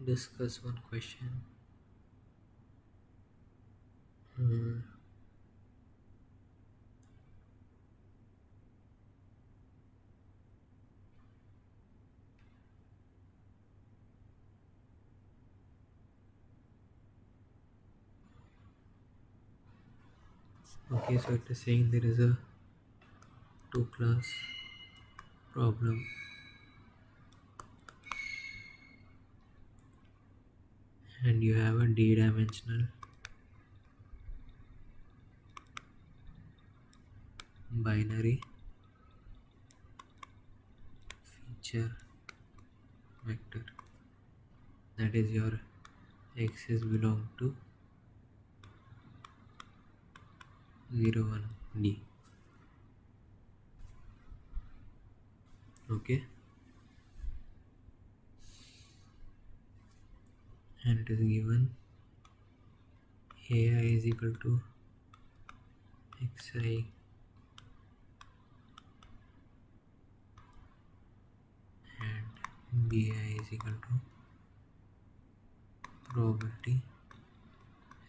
discuss one question. Hmm. Okay, so it is saying there is a two class problem and you have a d-dimensional binary feature vector, that is your axis belong to 0 1 d. Okay, and it is given ai is equal to xi and bi is equal to probability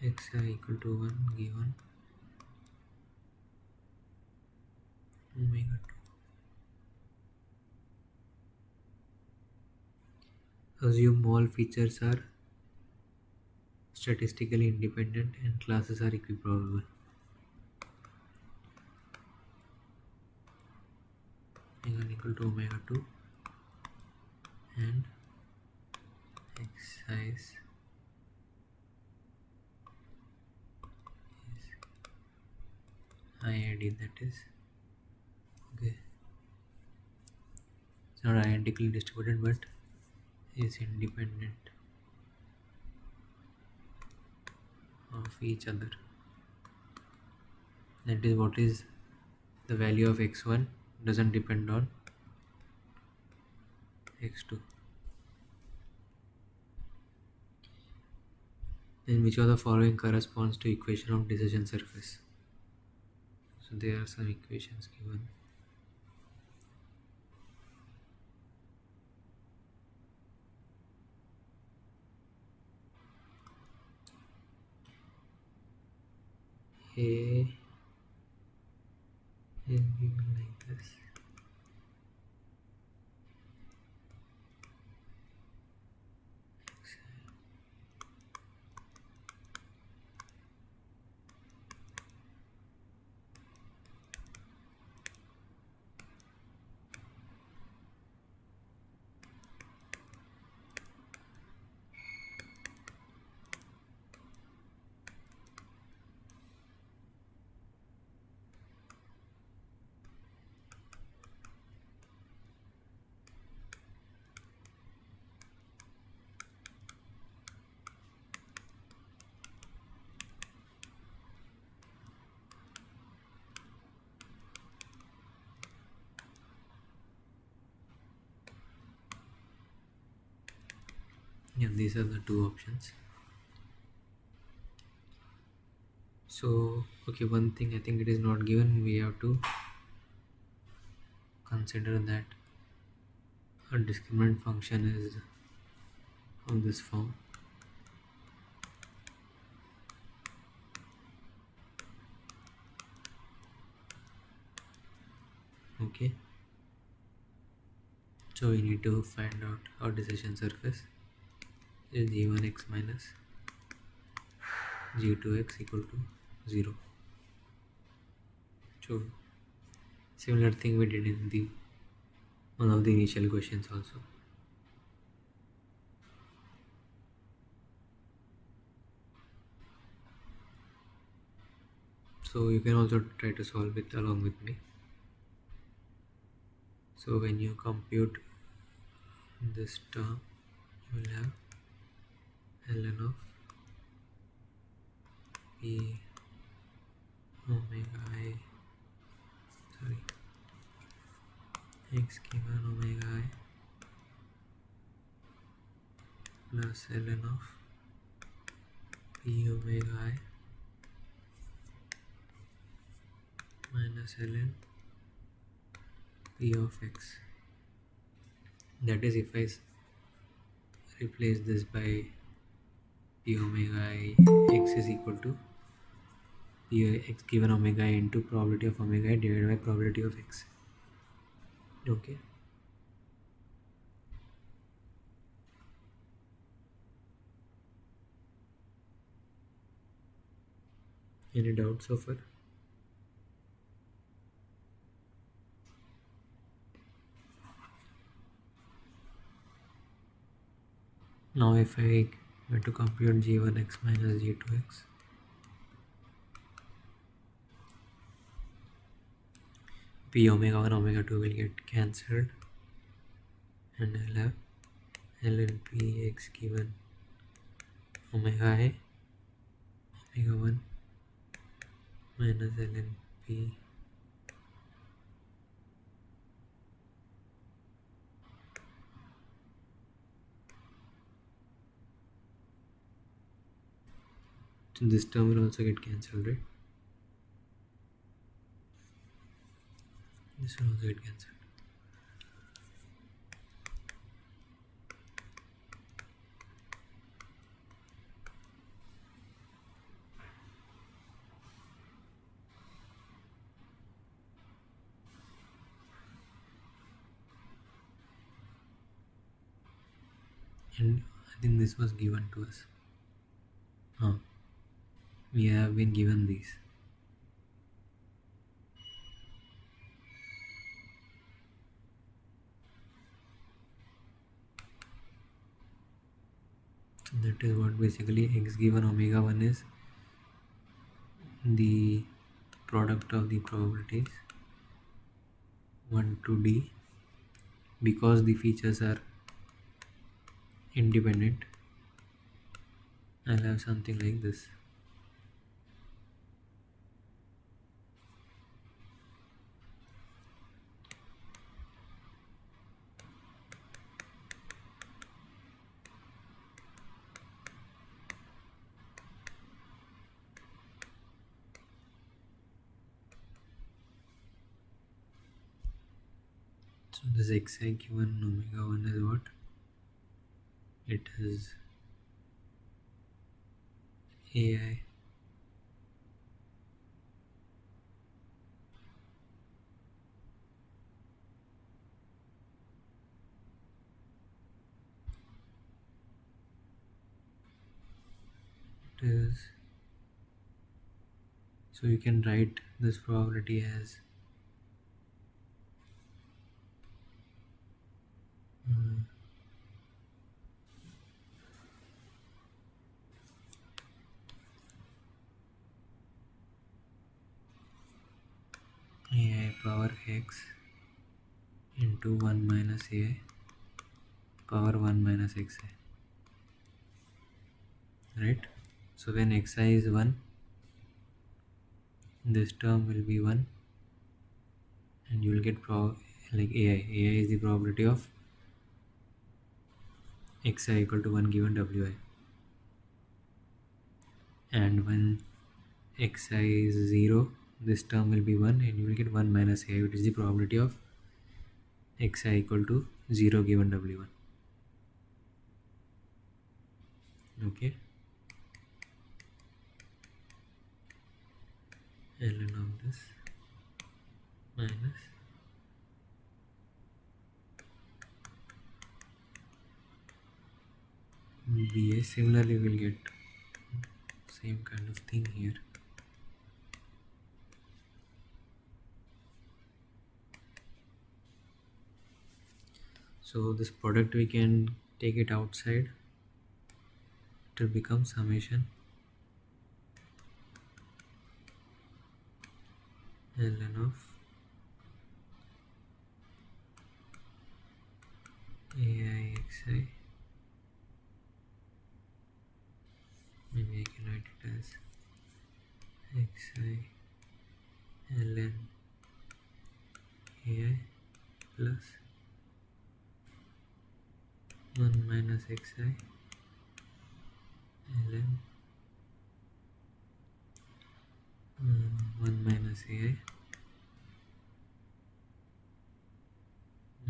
xi equal to 1 given omega 2. Assume all features are statistically independent and classes are equiprobable. Omega equal to omega 2 and x size is IID, that is okay. It's not identically distributed but is independent of each other. That is what is the value of x1 doesn't depend on x2. Then which of the following corresponds to equation of decision surface? So there are some equations given. A is given like this. Yeah, these are the two options. So okay, one thing I think it is not given, we have to consider that a discriminant function is of this form. Okay, so we need to find out our decision surface is g1x minus g2x equal to 0. So similar thing we did in the one of the initial questions also. So you can also try to solve it along with me. So when you compute this term, you will have ln of p omega I, sorry, x given omega I plus ln of p omega I minus ln p of x. That is if I replace this by p omega I x is equal to p x given omega I into probability of omega I divided by probability of x. Okay. Any doubts so far? Now if I were to compute g1x minus g2x, p omega 1 omega 2 will get cancelled and I'll have ln p x given omega I omega 1 minus ln p so this term will also get cancelled, right? This will also get cancelled. And I think this was given to us. We have been given these. That is what basically x given omega 1 is the product of the probabilities 1 to d. Because the features are independent, I'll have something like this. So this xi given omega 1 is what? It is ai it is, so you can write this probability as ai power x into 1 minus ai power 1 minus xi, right? So when xi is 1, this term will be 1 and you will get like ai is the probability of xi equal to 1 given wi, and when xi is 0, this term will be 1 and you will get 1 minus ai, which is the probability of xi equal to 0 given w1. Okay, ln of this minus ba. Similarly we'll get same kind of thing here. So this product we can take it outside, it will become summation ln of AIXI. Maybe I can write it as XI ln AI plus 1 minus XI ln 1 minus AI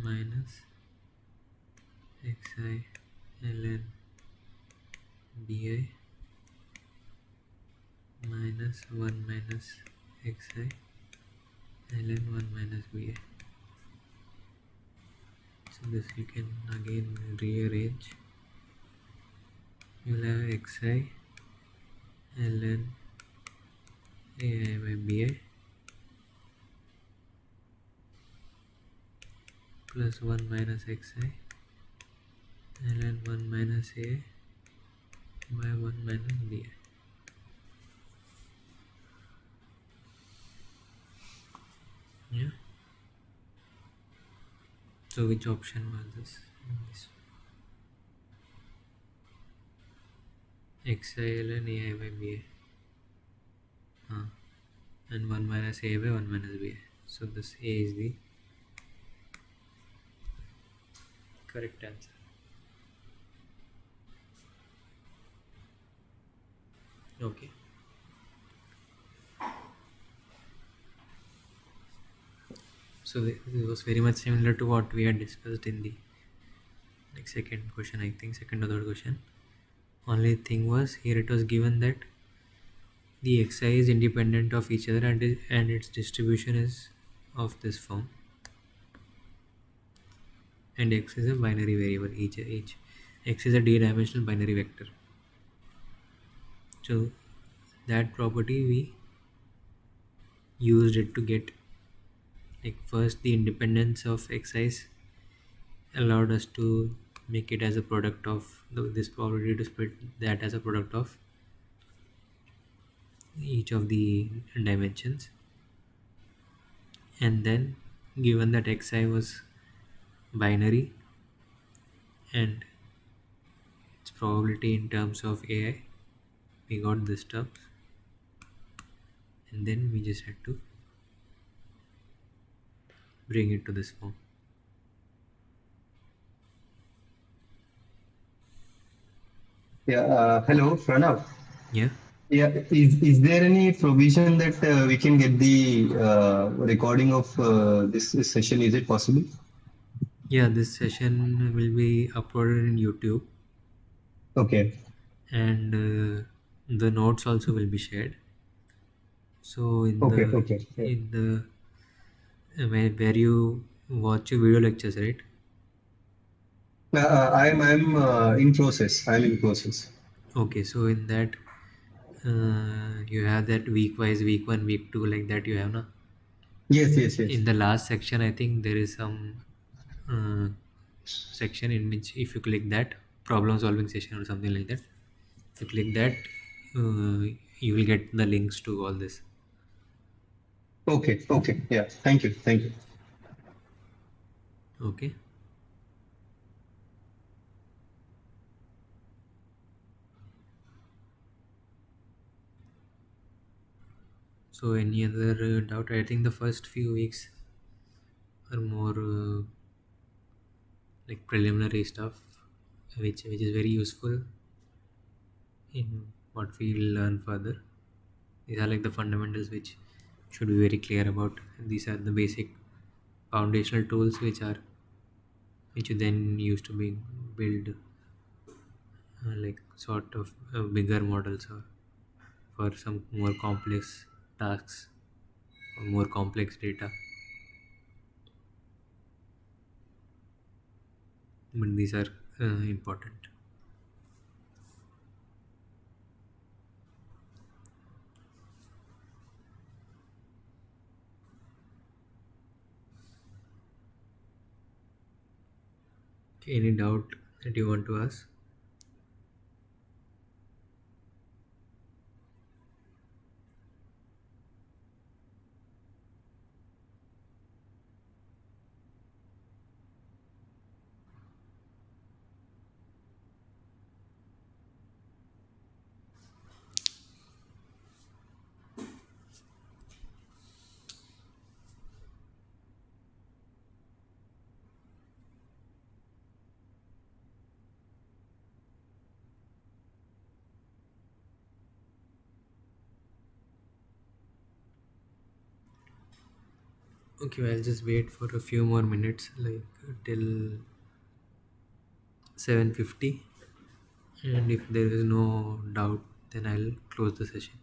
minus XI ln BI minus 1 minus XI ln 1 minus BI. So this you can again rearrange. You will have XI ln AI by BI plus 1 minus XI ln 1 minus AI by 1 minus BI. Yeah. So which option was this? This XI ln AI by BI. And 1 minus A by 1 minus BI. So this A is the correct answer. Okay. So this was very much similar to what we had discussed in the second question, I think second or third question. Only thing was here it was given that the xi is independent of each other and its distribution is of this form, and x is a binary variable. Each x is a d-dimensional binary vector. So that property we used it to get, like, first the independence of xi's allowed us to make it as a product of this probability to split that as a product of each of the dimensions, and then given that xi was binary and its probability in terms of ai, we got this terms, and then we just had to bring it to this form. Yeah. Hello, Pranav. Yeah, Yeah. Is there any provision that we can get the recording of this session? Is it possible? yeah, this session will be uploaded in YouTube, Okay. and the notes also will be shared. So in Okay. the Okay. Yeah. in the where you watch your video lectures, right? I'm in process. I'm in process. Okay, so in that you have that week wise, week 1, week 2, like that you have, na? Yes. Yes. Yes. In the last section I think there is some uh, section in which if you click that problem solving session or something like that, if you click that, you will get the links to all this. Okay. Okay. Yeah. Thank you. Thank you. Okay. So any other doubt? I think the first few weeks are more like preliminary stuff, which is very useful in what we learn further. These are like the fundamentals which should be very clear about. These are the basic foundational tools which you then use to build like sort of bigger models or for some more complex tasks or more complex data. But these are important. Okay, any doubt that you want to ask? Okay, well, I'll just wait for a few more minutes, like till 7:50, and if there is no doubt, then I'll close the session.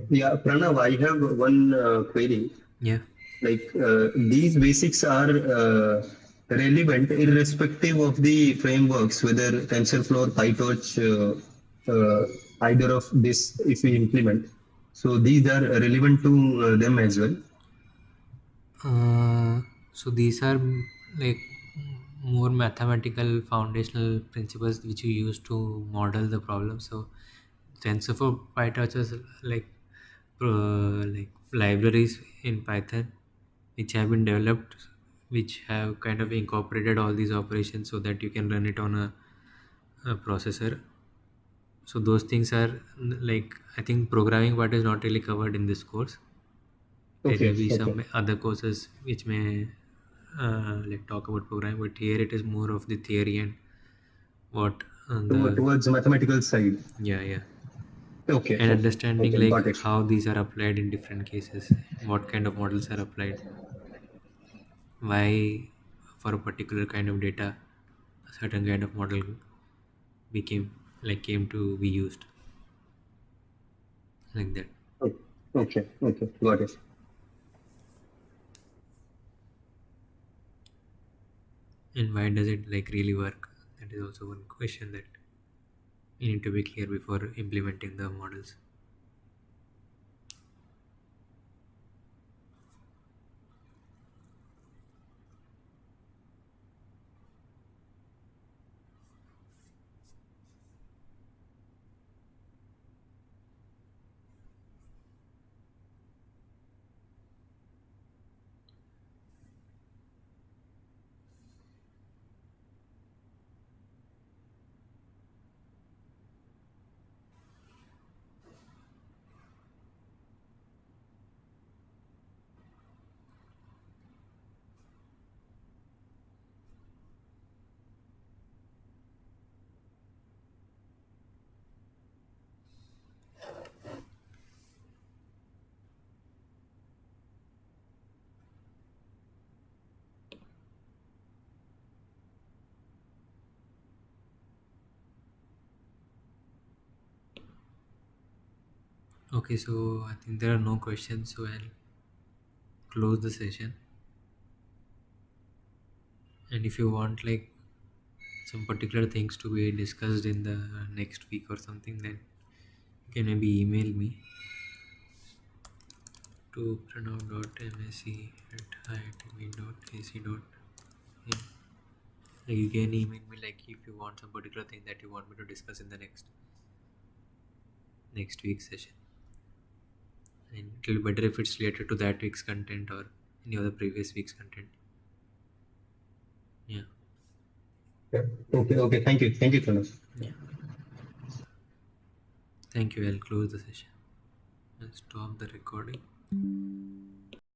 Yeah, Pranav, I have one query. Yeah. Like these basics are relevant irrespective of the frameworks, whether TensorFlow or PyTorch, either of this if we implement. So these are relevant to them as well. So these are like more mathematical foundational principles which you use to model the problem. So TensorFlow, PyTorch is like libraries in Python which have been developed, which have kind of incorporated all these operations so that you can run it on a processor. So those things are like, I think programming part is not really covered in this course. There may Okay, be okay. some other courses which may like talk about programming, but here it is more of the theory and what the Towards the mathematical side. yeah, yeah, Okay, and okay, understanding okay. like Got it. how these are applied in different cases, what kind of models are applied, why for a particular kind of data a certain kind of model became like came to be used, like that. Okay, okay. Got it. And why does it like really work? That is also one question that you need to be clear before implementing the models. Okay, so I think there are no questions, so I'll close the session. And if you want like some particular things to be discussed in the next week or something, then you can maybe email me to pranav.msc@iitb.ac.in. Like you can email me like if you want some particular thing that you want me to discuss in the next. next week's session. And it will be better if it's related to that week's content or any other previous week's content. Yeah. Yeah. Okay, okay. Thank you, Pranav. Yeah. Thank you. I'll close the session. I'll stop the recording.